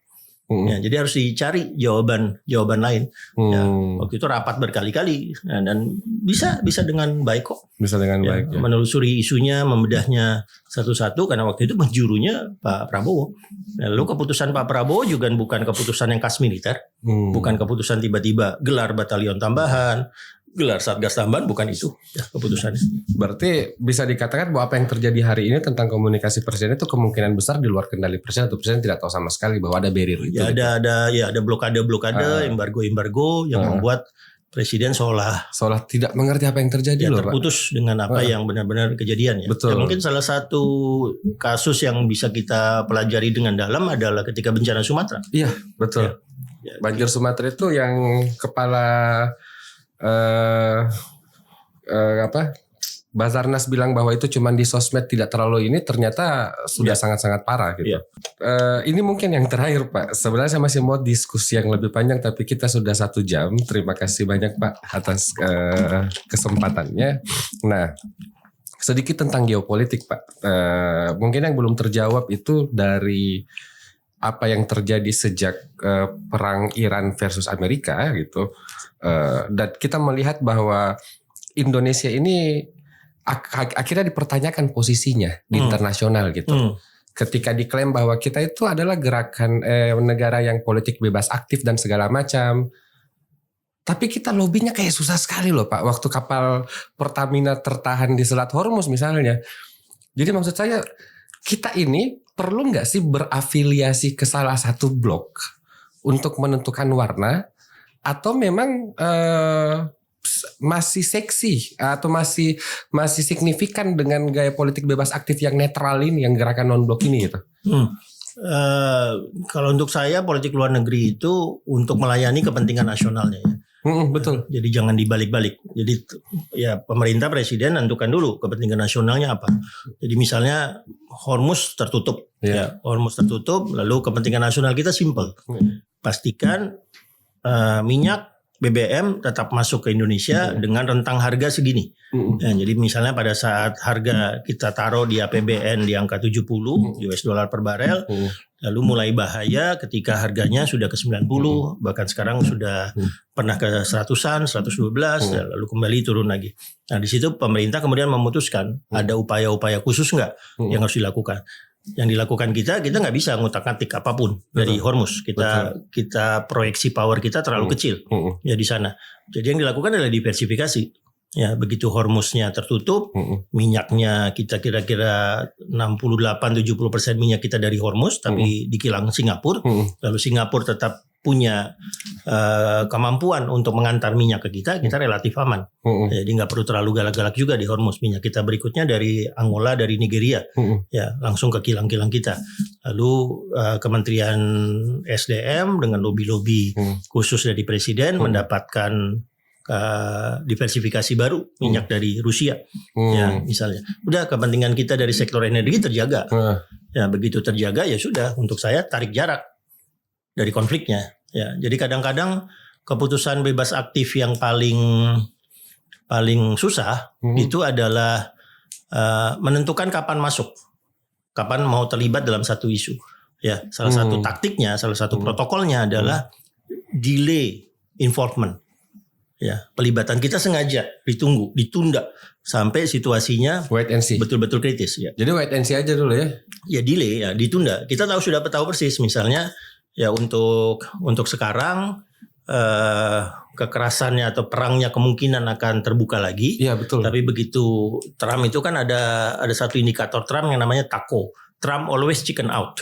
Ya, jadi harus dicari jawaban lain. Ya, waktu itu rapat berkali-kali dan bisa dengan baik kok. Bisa dengan baik. Ya. Menelusuri isunya, membedahnya satu-satu karena waktu itu penjurunya Pak Prabowo. Lalu keputusan Pak Prabowo juga bukan keputusan yang khas militer, bukan keputusan tiba-tiba gelar batalion tambahan, gelar satgas tambahan, bukan itu ya keputusannya. Berarti bisa dikatakan bahwa apa yang terjadi hari ini tentang komunikasi presiden itu kemungkinan besar di luar kendali presiden atau presiden tidak tahu sama sekali bahwa ada barrier itu. Ya ada blokade, embargo yang membuat presiden seolah tidak mengerti apa yang terjadi ya, terputus Pak. Dengan apa yang benar-benar kejadian ya. Betul. Ya, mungkin salah satu kasus yang bisa kita pelajari dengan dalam adalah ketika bencana Sumatera. Iya, betul. Ya, banjir Sumatera itu yang kepala Basarnas bilang bahwa itu cuma di sosmed tidak terlalu ini, ternyata sudah sangat-sangat parah gitu. Ini mungkin yang terakhir Pak. Sebenarnya saya masih mau diskusi yang lebih panjang tapi kita sudah 1 jam. Terima kasih banyak Pak atas kesempatannya. Nah, sedikit tentang geopolitik Pak. Mungkin yang belum terjawab itu dari apa yang terjadi sejak perang Iran versus Amerika gitu. Dan kita melihat bahwa Indonesia ini akhirnya dipertanyakan posisinya di internasional gitu. Ketika diklaim bahwa kita itu adalah gerakan negara yang politik bebas aktif dan segala macam. Tapi kita lobbynya kayak susah sekali loh Pak. Waktu kapal Pertamina tertahan di Selat Hormuz misalnya. Jadi maksud saya kita ini perlu nggak sih berafiliasi ke salah satu blok untuk menentukan warna? Atau memang masih seksi atau masih signifikan dengan gaya politik bebas aktif yang netral ini, yang gerakan non-blok ini gitu? Kalau untuk saya politik luar negeri itu untuk melayani kepentingan nasionalnya ya. Betul. Jadi jangan dibalik-balik. Jadi ya pemerintah presiden tentukan dulu kepentingan nasionalnya apa. Jadi misalnya Hormuz tertutup, ya Hormuz tertutup, lalu kepentingan nasional kita simpel. Pastikan minyak BBM tetap masuk ke Indonesia dengan rentang harga segini. Ya, jadi misalnya pada saat harga kita taruh di APBN di angka 70 US dollar per barel, lalu mulai bahaya ketika harganya sudah ke 90, bahkan sekarang sudah pernah ke 100-an, 112, lalu kembali turun lagi. Nah di situ pemerintah kemudian memutuskan ada upaya-upaya khusus nggak yang harus dilakukan. Yang dilakukan kita nggak bisa ngutak-ngatik apapun dari Hormuz. Kita proyeksi power kita terlalu kecil ya di sana. Jadi yang dilakukan adalah diversifikasi. Ya begitu Hormuznya tertutup, minyaknya kita kira-kira 68-70% minyak kita dari Hormuz, tapi di kilang Singapura. Lalu Singapura tetap punya kemampuan untuk mengantar minyak ke kita relatif aman. Jadi nggak perlu terlalu galak-galak juga di Hormuz. Minyak kita berikutnya dari Angola, dari Nigeria, ya langsung ke kilang-kilang kita. Lalu Kementerian SDM dengan lobby-lobby khusus dari Presiden mendapatkan diversifikasi baru minyak dari Rusia, ya misalnya. Udah kepentingan kita dari sektor energi terjaga. Ya begitu terjaga ya sudah. Untuk saya tarik jarak dari konfliknya. Ya, jadi kadang-kadang keputusan bebas aktif yang paling susah itu adalah menentukan kapan masuk, kapan mau terlibat dalam satu isu. Ya, salah satu taktiknya, salah satu protokolnya adalah delay involvement. Ya, pelibatan kita sengaja ditunda sampai situasinya wait and see. Betul-betul kritis. Ya. Jadi wait and see aja dulu ya. Ya delay, ya ditunda. Kita tahu persis misalnya. Ya untuk sekarang kekerasannya atau perangnya kemungkinan akan terbuka lagi. Iya betul. Tapi begitu Trump itu kan ada satu indikator Trump yang namanya TACO. Trump always chicken out.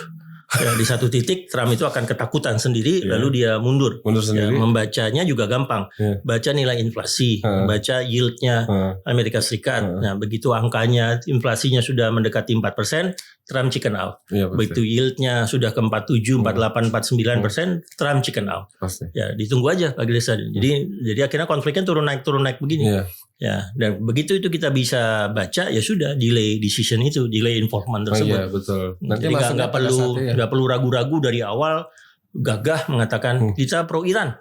Ya, di satu titik Trump itu akan ketakutan sendiri, lalu dia mundur sendiri. Ya, membacanya juga gampang. Baca nilai inflasi, baca yieldnya Amerika Serikat. Nah begitu angkanya inflasinya sudah mendekati 4%, Trump chicken out. Begitu yieldnya sudah ke 47, 48, 49%, Trump chicken out. Ya ditunggu aja Pak Gilesa. Jadi akhirnya konfliknya turun naik begini. Ya, dan begitu itu kita bisa baca ya sudah delay decision itu, delay involvement tersebut. Iya betul. Nanti nggak perlu ragu-ragu dari awal gagah mengatakan kita pro Iran.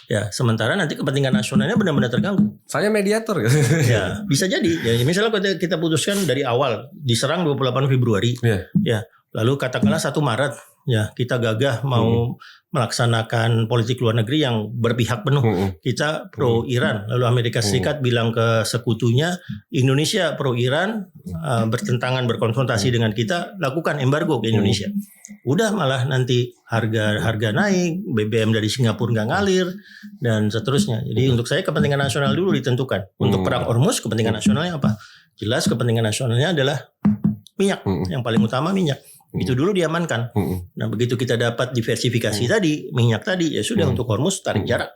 Ya, sementara nanti kepentingan nasionalnya benar-benar terganggu. Saya mediator. Ya, bisa jadi. Ya, misalnya kita putuskan dari awal diserang 28 Februari. Ya, lalu katakanlah 1 Maret ya kita gagah mau melaksanakan politik luar negeri yang berpihak penuh. Kita pro Iran, lalu Amerika Serikat bilang ke sekutunya Indonesia pro Iran, bertentangan berkonfrontasi dengan kita, lakukan embargo ke Indonesia. Udah malah nanti harga naik, BBM dari Singapura nggak ngalir dan seterusnya. Jadi untuk saya kepentingan nasional dulu ditentukan. Untuk perang Hormuz kepentingan nasionalnya apa? Jelas kepentingan nasionalnya adalah minyak, yang paling utama minyak. Itu dulu diamankan. Nah begitu kita dapat diversifikasi tadi, minyak tadi, ya sudah untuk Hormuz tarik jarak.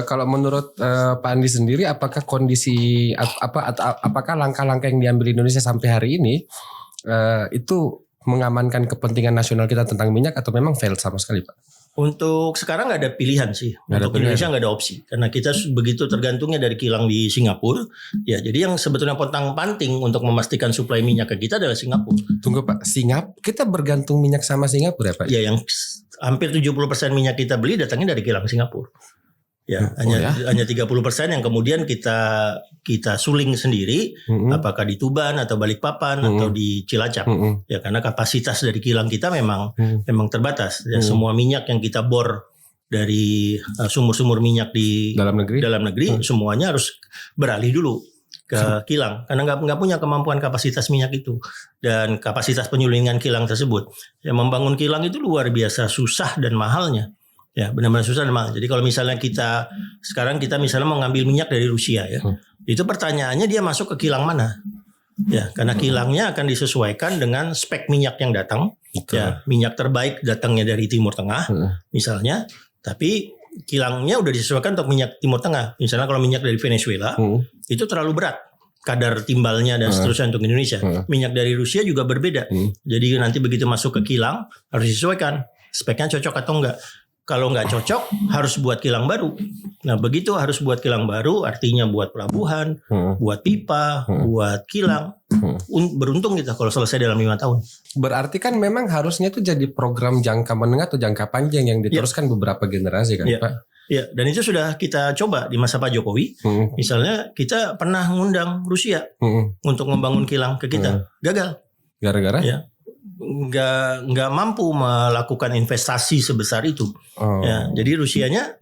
Kalau menurut Pak Andi sendiri, apakah kondisi apakah langkah-langkah yang diambil Indonesia sampai hari ini itu mengamankan kepentingan nasional kita tentang minyak atau memang failed sama sekali, Pak? Untuk sekarang nggak ada pilihan sih. Untuk Indonesia nggak ada opsi. Karena kita begitu tergantungnya dari kilang di Singapura. Ya, jadi yang sebetulnya pontang-panting untuk memastikan suplai minyak ke kita adalah Singapura. Tunggu Pak, kita bergantung minyak sama Singapura ya Pak? Ya, yang hampir 70% minyak kita beli datangnya dari kilang Singapura. Ya, hanya 30% yang kemudian kita suling sendiri, apakah di Tuban atau Balikpapan atau di Cilacap. Ya, karena kapasitas dari kilang kita memang terbatas. Ya, semua minyak yang kita bor dari sumur-sumur minyak di dalam negeri semuanya harus beralih dulu ke kilang karena nggak punya kemampuan kapasitas minyak itu dan kapasitas penyulingan kilang tersebut. Ya, membangun kilang itu luar biasa susah dan mahalnya. Ya, benar-benar susah memang. Jadi kalau misalnya sekarang kita misalnya mau ngambil minyak dari Rusia ya. Itu pertanyaannya dia masuk ke kilang mana? Ya, karena kilangnya akan disesuaikan dengan spek minyak yang datang. Ya, minyak terbaik datangnya dari Timur Tengah misalnya, tapi kilangnya udah disesuaikan untuk minyak Timur Tengah. Misalnya kalau minyak dari Venezuela itu terlalu berat kadar timbalnya dan seterusnya untuk Indonesia. Minyak dari Rusia juga berbeda. Jadi nanti begitu masuk ke kilang harus disesuaikan speknya cocok atau enggak. Kalau nggak cocok harus buat kilang baru. Nah begitu harus buat kilang baru artinya buat pelabuhan, buat pipa, buat kilang. Beruntung kita kalau selesai dalam 5 tahun. Berarti kan memang harusnya itu jadi program jangka menengah atau jangka panjang yang diteruskan beberapa generasi kan Pak? Ya, dan itu sudah kita coba di masa Pak Jokowi. Misalnya kita pernah ngundang Rusia untuk membangun kilang ke kita. Gagal. Gara-gara? Ya. Nggak mampu melakukan investasi sebesar itu. Ya, jadi Rusianya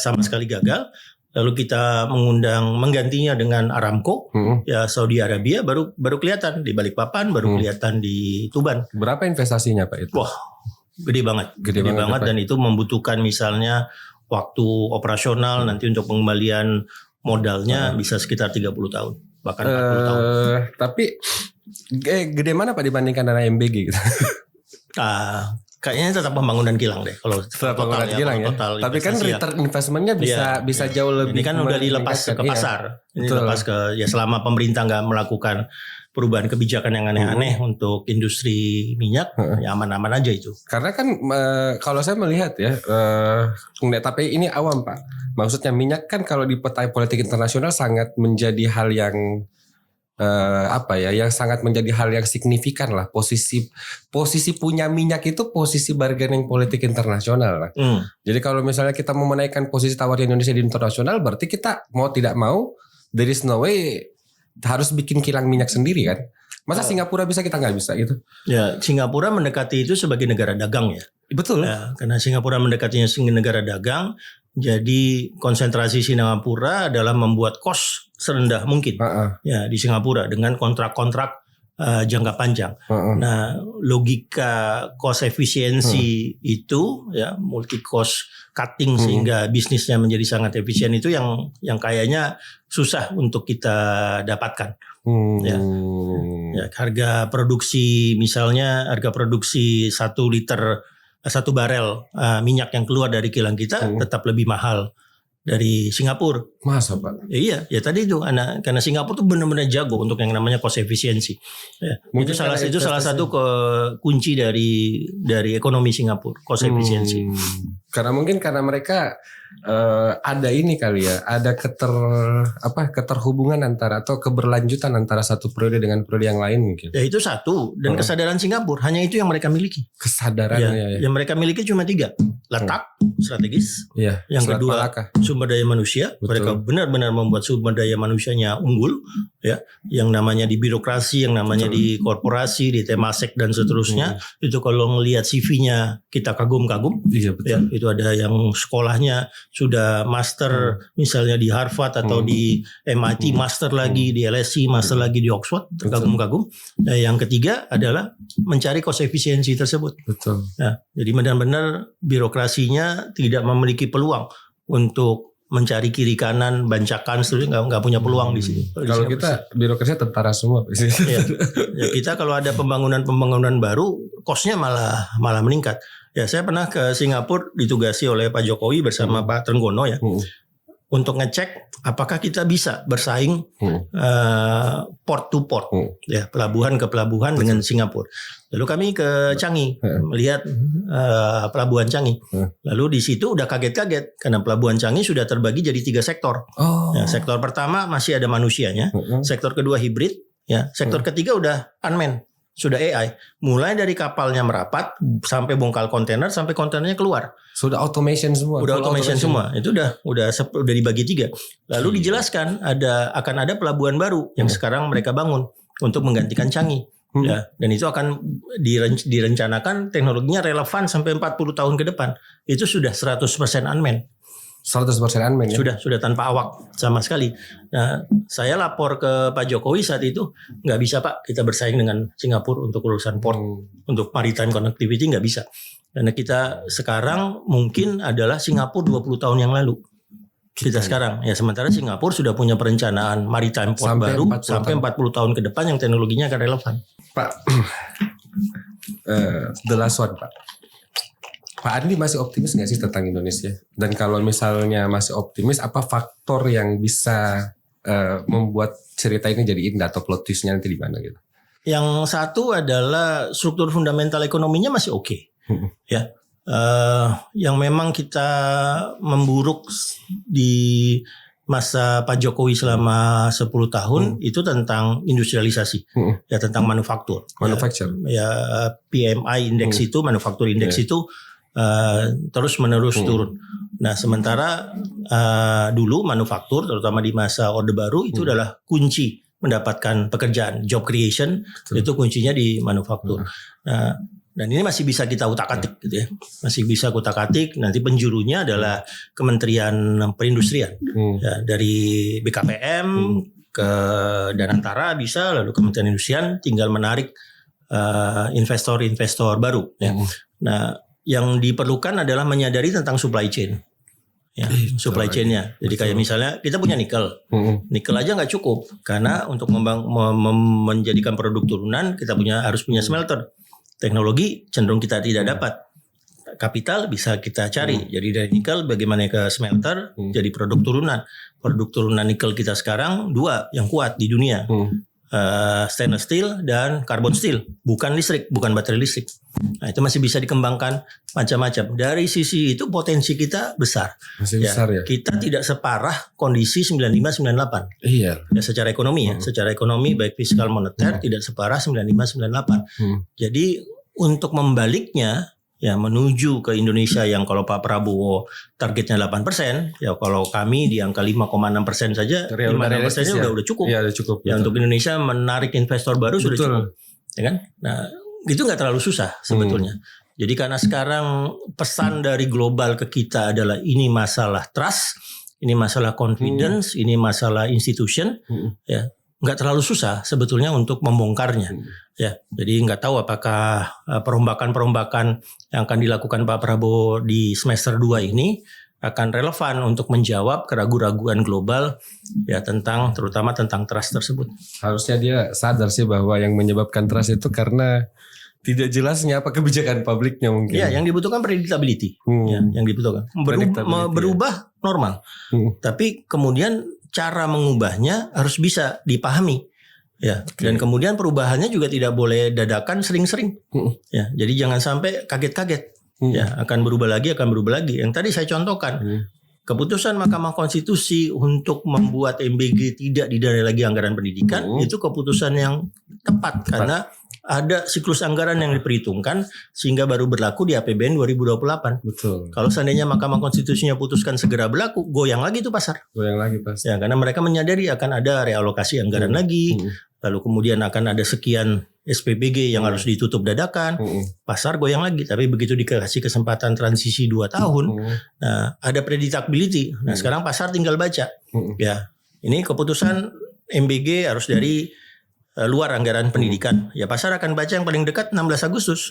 sama sekali gagal. Lalu kita menggantinya dengan Aramco, ya Saudi Arabia baru kelihatan di Balikpapan, baru kelihatan di Tuban. Berapa investasinya Pak itu? Wah, gede banget dan itu membutuhkan misalnya waktu operasional nanti untuk pengembalian modalnya bisa sekitar 30 tahun, bahkan 40 tahun. Tapi gede mana Pak dibandingkan dana MBG gitu? Kayaknya tetap pembangunan kilang deh kalau total kilang ya. Total tapi kan return investmentnya bisa jauh lebih. Ini kan udah dilepas ke pasar. Ini lepas ke selama pemerintah nggak melakukan perubahan kebijakan yang aneh-aneh untuk industri minyak, ya aman-aman aja itu. Karena kan kalau saya melihat ya, tapi ini awam Pak. Maksudnya minyak kan kalau di peta politik internasional sangat menjadi hal yang yang sangat menjadi hal yang signifikan lah. Posisi punya minyak itu posisi bargaining politik internasional lah. Jadi kalau misalnya kita mau menaikkan posisi tawar Indonesia di internasional, berarti kita mau tidak mau there is no way harus bikin kilang minyak sendiri kan. Masa Singapura bisa kita nggak bisa gitu? Ya, Singapura mendekati itu sebagai negara dagang ya. Betul. Ya, karena Singapura mendekatinya sebagai negara dagang, jadi konsentrasi Singapura adalah membuat cost serendah mungkin ya di Singapura dengan kontrak-kontrak jangka panjang. Nah, logika cost efisiensi itu ya multi cost cutting sehingga bisnisnya menjadi sangat efisien itu yang kayaknya susah untuk kita dapatkan. Ya, harga produksi misalnya harga produksi 1 barel minyak yang keluar dari kilang kita tetap lebih mahal dari Singapura. Masa Pak? Iya, ya tadi itu karena Singapura tuh benar-benar jago untuk yang namanya cost efisiensi. Ya, itu salah satu kunci dari ekonomi Singapura, cost efisiensi. Karena mereka ada ini kali ya, ada keterhubungan antara atau keberlanjutan antara satu periode dengan periode yang lain mungkin. Ya itu satu dan kesadaran Singapura hanya itu yang mereka miliki. Kesadarannya yang mereka miliki cuma 3. letak strategis. Iya. Yang kedua Malaka. sumber daya manusia. Betul. Mereka benar-benar membuat sumber daya manusianya unggul, ya. Yang namanya di birokrasi, yang namanya di korporasi, di Temasek dan seterusnya. Itu kalau ngelihat CV-nya kita kagum-kagum. Iya betul. Ya, itu ada yang sekolahnya sudah master misalnya di Harvard atau di MIT, master lagi di LSE, master lagi di Oxford, kagum-kagum. Nah, yang ketiga adalah mencari cost efisiensi tersebut. Betul. Ya, jadi benar-benar birokrasinya tidak memiliki peluang untuk mencari kiri kanan, bancakan, seterusnya nggak punya peluang di sini. Kalau kita birokrasinya tentara semua. Ya, ya, kita kalau ada pembangunan baru, kosnya malah meningkat. Ya, saya pernah ke Singapura ditugasi oleh Pak Jokowi bersama Pak Trenggono ya. Untuk ngecek apakah kita bisa bersaing port to port, ya, pelabuhan ke pelabuhan dengan Singapura. Lalu kami ke Changi melihat pelabuhan Changi. Lalu di situ udah kaget-kaget karena pelabuhan Changi sudah terbagi jadi 3 sektor. Ya, sektor pertama masih ada manusianya, sektor kedua hibrid, ya, sektor ketiga udah unmanned. Sudah AI, mulai dari kapalnya merapat sampai bongkar kontainer sampai kontainernya keluar. Sudah automation semua. Udah automation semua. Itu udah dibagi 3. Lalu dijelaskan akan ada pelabuhan baru yang sekarang mereka bangun untuk menggantikan Changi. Ya, dan itu akan direncanakan teknologinya relevan sampai 40 tahun ke depan. Itu sudah 100% unmanned. 100% unmanned ya? Sudah tanpa awak sama sekali. Nah, saya lapor ke Pak Jokowi saat itu, nggak bisa Pak, kita bersaing dengan Singapura untuk urusan port, untuk maritime connectivity nggak bisa. Karena kita sekarang mungkin adalah Singapura 20 tahun yang lalu. Kita sekarang, ya, sementara Singapura sudah punya perencanaan maritime port Sampai baru 40 sampai 40 tahun ke depan yang teknologinya akan relevan. Pak, the last one Pak. Pak Andi masih optimis nggak sih tentang Indonesia? Dan kalau misalnya masih optimis, apa faktor yang bisa membuat cerita ini jadi indah atau plot twistnya nanti di mana gitu? Yang satu adalah struktur fundamental ekonominya masih oke. Ya, yang memang kita memburuk di masa Pak Jokowi selama 10 tahun itu tentang industrialisasi, ya, tentang manufaktur. Ya, PMI index itu, manufaktur index itu terus menerus turun. Nah, sementara dulu manufaktur, terutama di masa Orde Baru, itu adalah kunci mendapatkan pekerjaan, job creation. Itu kuncinya di manufaktur. Nah, dan ini masih bisa kita utak-atik gitu ya. Masih bisa utak-atik. Nanti penjurunya adalah Kementerian Perindustrian. Ya, dari BKPM ke Danantara bisa, lalu Kementerian Perindustrian tinggal menarik investor-investor baru ya. Nah, yang diperlukan adalah menyadari tentang supply chain. Ya, supply chain-nya. Jadi kayak misalnya kita punya nikel. Nikel aja nggak cukup karena untuk menjadikan produk turunan kita harus punya smelter. Teknologi cenderung kita tidak dapat. Kapital bisa kita cari. Jadi dari nikel bagaimana ke smelter jadi produk turunan. Produk turunan nikel kita sekarang 2 yang kuat di dunia. Stainless steel dan carbon steel, bukan listrik, bukan baterai listrik. Nah, itu masih bisa dikembangkan macam-macam. Dari sisi itu potensi kita besar. Masih besar ya. Kita tidak separah kondisi 95-98. Iya. Ya, secara ekonomi ya, secara ekonomi baik fiskal moneter tidak separah 95-98. Jadi untuk membaliknya, ya, menuju ke Indonesia yang kalau Pak Prabowo targetnya 8%, ya kalau kami di angka 5,6% saja, 5,6% udah cukup. Iya, udah cukup. Ya, untuk Indonesia menarik investor baru sudah cukup. Ya kan? Nah, itu nggak terlalu susah sebetulnya. Jadi karena sekarang pesan dari global ke kita adalah ini masalah trust, ini masalah confidence, ini masalah institution, ya. Nggak terlalu susah sebetulnya untuk membongkarnya. Ya, jadi nggak tahu apakah perombakan-perombakan yang akan dilakukan Pak Prabowo di semester 2 ini akan relevan untuk menjawab keraguan-raguan global ya terutama tentang trust tersebut. Harusnya dia sadar sih bahwa yang menyebabkan trust itu karena tidak jelasnya apa kebijakan publiknya mungkin. Ya, yang dibutuhkan predictability. Ya, yang dibutuhkan berubah normal. Tapi kemudian cara mengubahnya harus bisa dipahami. Ya, dan kemudian perubahannya juga tidak boleh dadakan sering-sering. Ya, jadi jangan sampai kaget-kaget. Ya, akan berubah lagi. Yang tadi saya contohkan. Keputusan Mahkamah Konstitusi untuk membuat MBG tidak didana lagi anggaran pendidikan itu keputusan yang tepat karena ada siklus anggaran yang diperhitungkan sehingga baru berlaku di APBN 2028. Betul. Kalau seandainya Mahkamah Konstitusinya putuskan segera berlaku, goyang lagi tuh pasar. Goyang lagi pasti. Ya, karena mereka menyadari akan ada realokasi anggaran lagi, lalu kemudian akan ada sekian SPBG yang harus ditutup dadakan, pasar goyang lagi. Tapi begitu dikasih kesempatan transisi 2 tahun, nah, ada predictability. Nah, sekarang pasar tinggal baca. Ya, ini keputusan MBG harus dari luar anggaran pendidikan. Ya, pasar akan baca yang paling dekat 16 Agustus.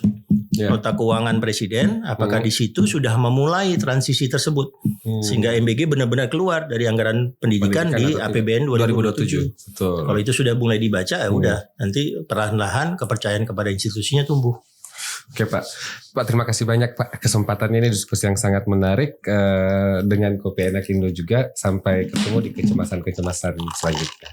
Nota keuangan presiden, apakah di situ sudah memulai transisi tersebut sehingga MBG benar-benar keluar dari anggaran pendidikan di APBN 2027. Betul. Kalau itu sudah mulai dibaca, ya udah nanti perlahan-lahan kepercayaan kepada institusinya tumbuh. Oke Pak, terima kasih banyak Pak, kesempatannya ini diskusi yang sangat menarik dengan Kopi Enak Indo juga. Sampai ketemu di kecemasan-kecemasan selanjutnya.